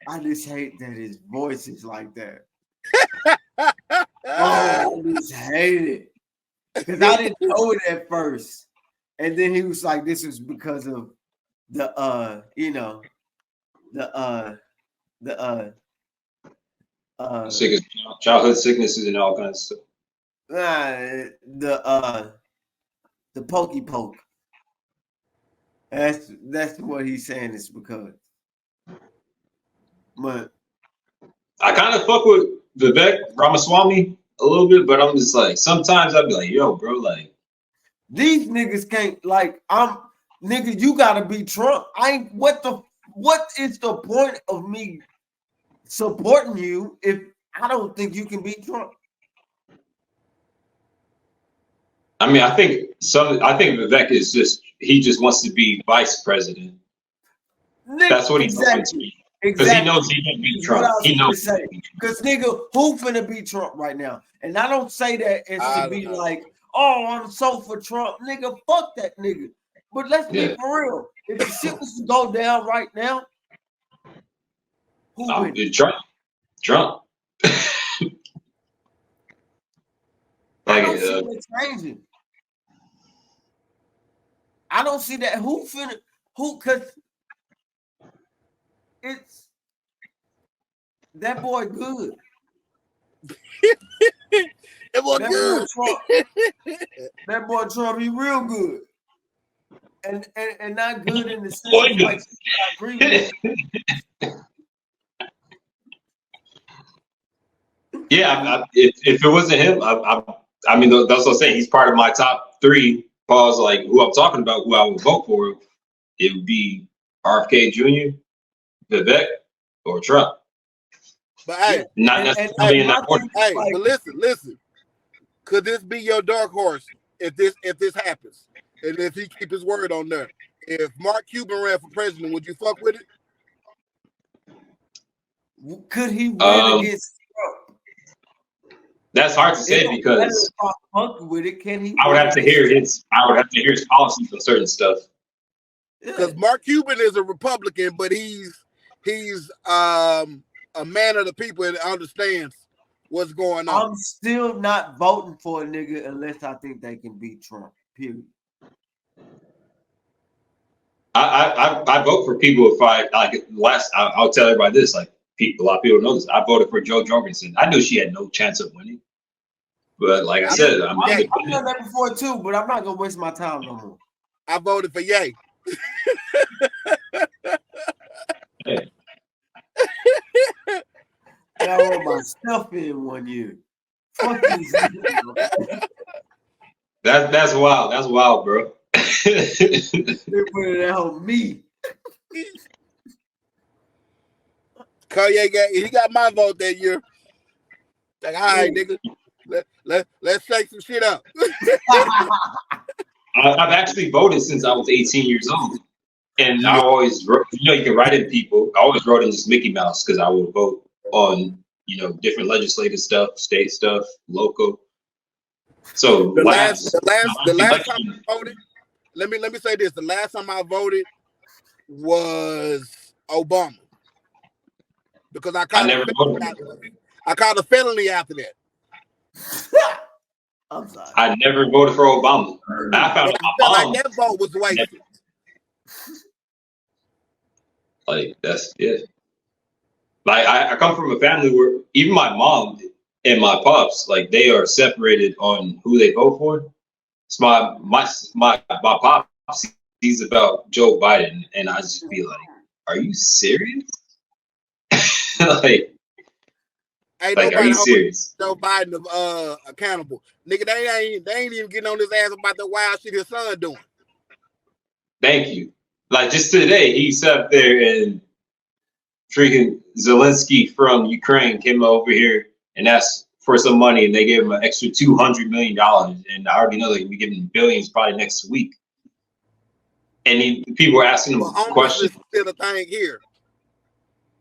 his voice is like that. I just hate it. Because I didn't know it at first. And then he was like, this is because of the childhood sicknesses and all kinds of stuff. The pokey poke. That's what he's saying it's because. But I kind of fuck with Vivek Ramaswamy a little bit, but I'm just like, sometimes I'd be like, yo, bro, like, these niggas can't, like, nigga, you gotta be Trump. What is the point of me supporting you if I don't think you can beat Trump? I mean, I think Vivek is he just wants to be vice president. That's what he's going to be. Because he knows he can beat Trump. He knows. Because nigga, who finna beat Trump right now? And I don't say that as to be like, oh, I'm so for Trump. Nigga, fuck that nigga. But let's be for real. If the shit was to go down right now, who wins? Trump. I don't see that changing. I don't see that. Because it's that boy good. That boy good. That boy Trump, he real good. And not good in the sense like I agree with. Yeah, if it wasn't him, I mean, that's what I'm saying. He's part of my top 3. Pause, like who I'm talking about, who I would vote for. It would be RFK Jr., Vivek, or Trump. But hey, not necessarily in that order. Hey, but listen. Could this be your dark horse if this happens, and if he keep his word on there? If Mark Cuban ran for president, would you fuck with it? Could he win against Trump? That's hard to say because with it, can he? I would have to hear his policies on certain stuff. Because Mark Cuban is a Republican, but he's a man of the people and understands what's going on. I'm still not voting for a nigga unless I think they can beat Trump. Period. I vote for people if I like. I'll tell everybody this. Like a lot of people know this. I voted for Jo Jorgensen. I knew she had no chance of winning, but like I said, I've done that before too. But I'm not gonna waste my time no more. I voted for Ye. Hey. I wrote my stuff in 1 year. Fuck these niggas. That's wild. That's wild, bro. They put it on me. Kanye got my vote that year. Like, all right, nigga, let's shake some shit up. I've actually voted since I was 18 years old, and I always wrote, you can write in people. I always wrote in just Mickey Mouse because I would vote on different legislative stuff, state stuff, local. So the last time I voted, let me say this: the last time I voted was Obama, because I caught a felony after that. I'm sorry. I never voted for Obama. I found like that vote was wasted. Like that's it. Like I come from a family where even my mom and my pops, like they are separated on who they vote for. So my pops, he's about Joe Biden, and I just be like, "Are you serious?" Are you serious? Joe Biden accountable, nigga. They ain't even getting on his ass about the wild shit his son doing. Thank you. Like just today, he sat there and freaking Zelensky from Ukraine came over here and asked for some money, and they gave him an extra $200 million. And I already know they're gonna be giving billions probably next week. And people were asking him questions. Still a thing here.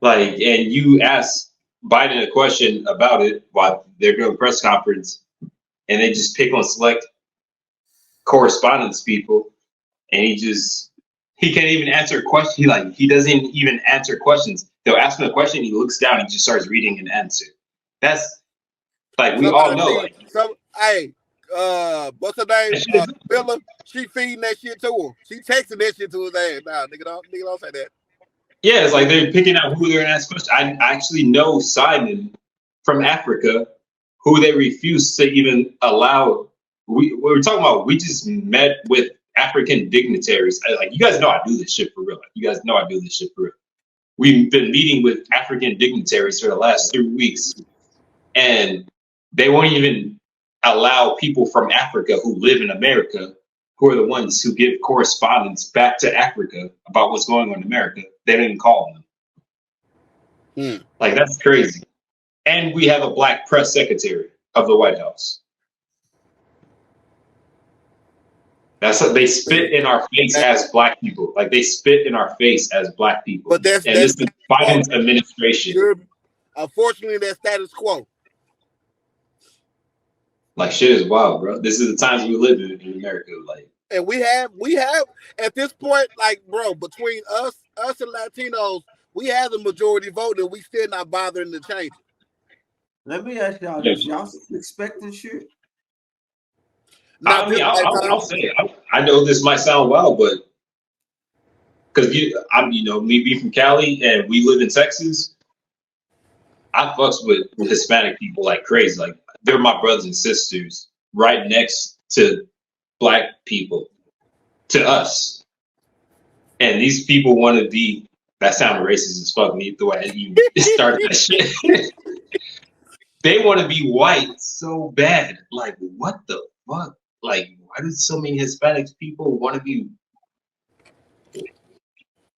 Like, and you ask Biden a question about it while they're doing a press conference, and they just pick on select correspondence people, and he can't even answer a question. He doesn't even answer questions. They'll ask him a question, he looks down and just starts reading an answer. That's like we all know. What's her name? Billa. She feeding that shit to him. She texting that shit to his ass. Nah, nigga don't say that. Yeah, it's like they're picking out who they're gonna ask questions. I actually know Simon from Africa, who they refused to even allow. We were talking about. We just met with African dignitaries. Like, you guys know I do this shit for real. We've been meeting with African dignitaries for the last 3 weeks, and they won't even allow people from Africa who live in America, who are the ones who give correspondence back to Africa about what's going on in America. They didn't call them. Like, that's crazy. And we have a black press secretary of the White House. That's what they spit in our face as black people. Like they spit in our face as black people. But this is Biden's administration. Unfortunately, that's status quo. Like shit is wild, bro. This is the times we live in America. Like, and we have at this point, like, bro, between us and Latinos, we have the majority vote, and we still not bothering to change it. Let me ask y'all this: y'all expecting shit? I'll say it. I know this might sound wild, but because me being from Cali and we live in Texas, I fucks with Hispanic people like crazy. Like they're my brothers and sisters, right next to black people, to us. And these people want to be. That sounded racist as fuck. Me the way you started that shit. They want to be white so bad. Like what the fuck? Like, why do so many Hispanic people want to be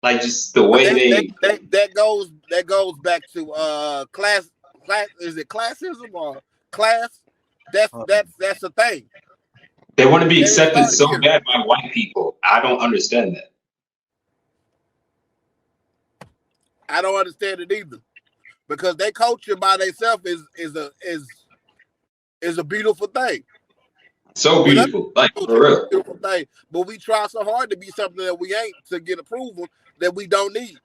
like just the way that goes back to class is it classism or class? That's the thing. They want to be accepted so bad by white people. I don't understand that. I don't understand it either. Because they culture by themselves is a beautiful thing. So beautiful, like for real. Beautiful thing. But we try so hard to be something that we ain't to get approval that we don't need.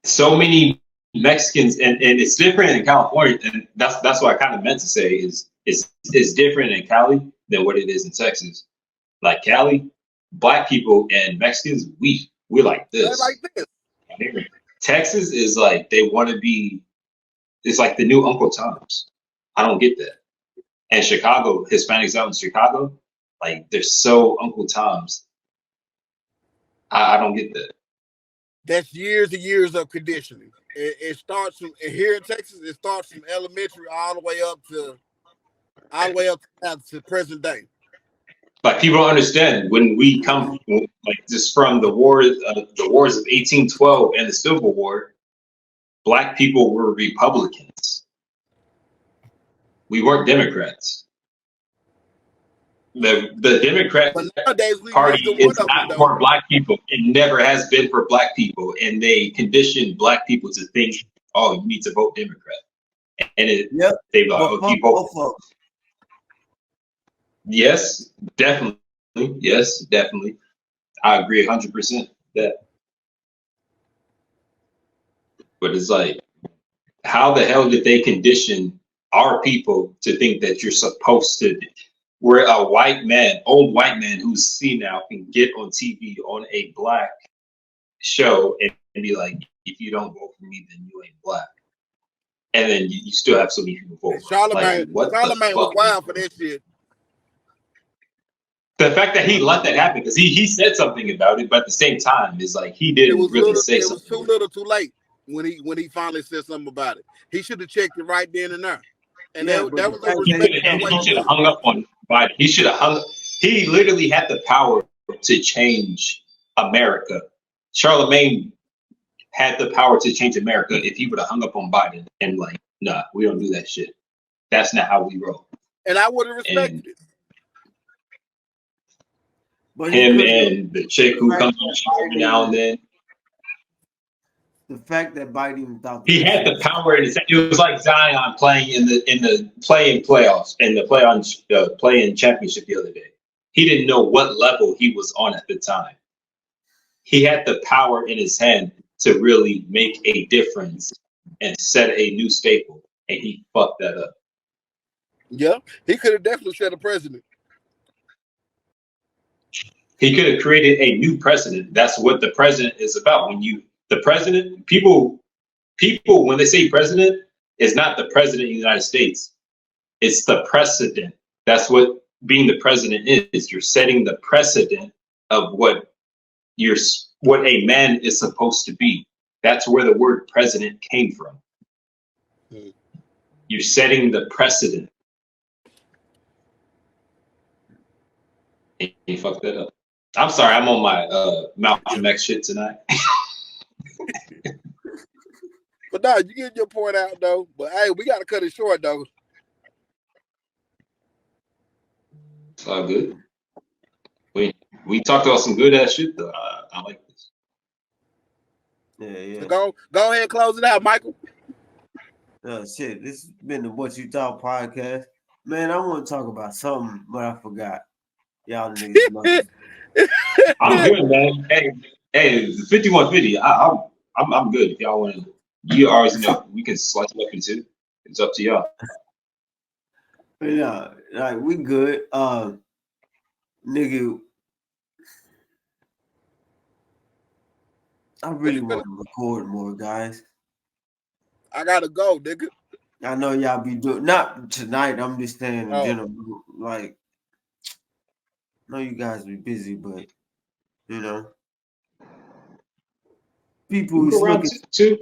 So many Mexicans, and it's different in California, and that's what I kind of meant to say is it's different in Cali than what it is in Texas. Like Cali, black people and Mexicans, we're like this. They're like this. Texas is like they want to be. It's like the new Uncle Tom's. I don't get that. And Chicago, Hispanics out in Chicago, like they're so Uncle Tom's. I don't get that. That's years and years of conditioning. It starts from here in Texas. It starts from elementary all the way up to present day. Like people don't understand when we come like just from the wars of 1812 and the Civil War, black people were Republicans. We weren't Democrats. The Democrat Party is not for black people. It never has been for black people, and they condition black people to think, "Oh, you need to vote Democrat," and they like, "Oh, you vote." Yes, definitely. Yes, definitely. I agree 100% that. But it's like, how the hell did they condition our people to think that you're supposed to? Where a old white man who's senile can get on TV on a black show and be like, if you don't vote for me, then you ain't black. And then you still have so many people vote. Charlemagne was wild for that shit. The fact that he let that happen, because he said something about it, but at the same time, it's like he didn't really say something. It was too little, too late when he finally said something about it. He should have checked it right then and there. And that was he should have hung up on Biden. He literally had the power to change America. Charlemagne had the power to change America if he would have hung up on Biden and like, nah, we don't do that shit. That's not how we roll. And I would have respected it. But him and the chick who comes on the show every now and then. The fact that Biden thought he had the power in his hand. It was like Zion playing in the play-in playoffs and the play-in championship the other day. He didn't know what level he was on at the time. He had the power in his hand to really make a difference and set a new staple, and he fucked that up. Yeah, he could have definitely set a precedent. He could have created a new precedent. That's what the president is about. The president, people, when they say president, is not the president of the United States. It's the precedent. That's what being the president is. You're setting the precedent of what a man is supposed to be. That's where the word president came from. You're setting the precedent. And he fucked that up. I'm sorry, I'm on my Malcolm X shit tonight. But no, you get your point out though. But hey, we gotta cut it short though. It's all good. We We talked about some good ass shit though. I like this. Yeah. So go ahead and close it out, Michael. Shit, this has been the What You Thought podcast. Man, I want to talk about something, but I forgot. Y'all niggas. I'm good, man. Hey, 5150. I'm good. If y'all want to, you always know we can slice it up into. It's up to y'all. Yeah, like we good. Nigga, I really want to record more, guys. I gotta go, nigga. I know y'all be doing not tonight. I'm just saying in general. Like, I know you guys be busy, but you know, people who's looking. Too.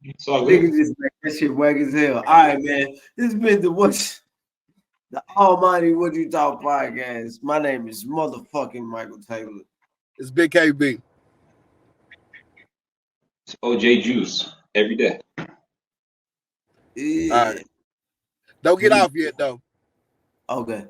It's all good. Niggas just make that shit whack as hell. All right, man. This has been the Almighty What You Thought podcast. My name is motherfucking Michael Taylor. It's Big KB. It's OJ Juice every day. Yeah. All right. Don't get off yet, though. Okay.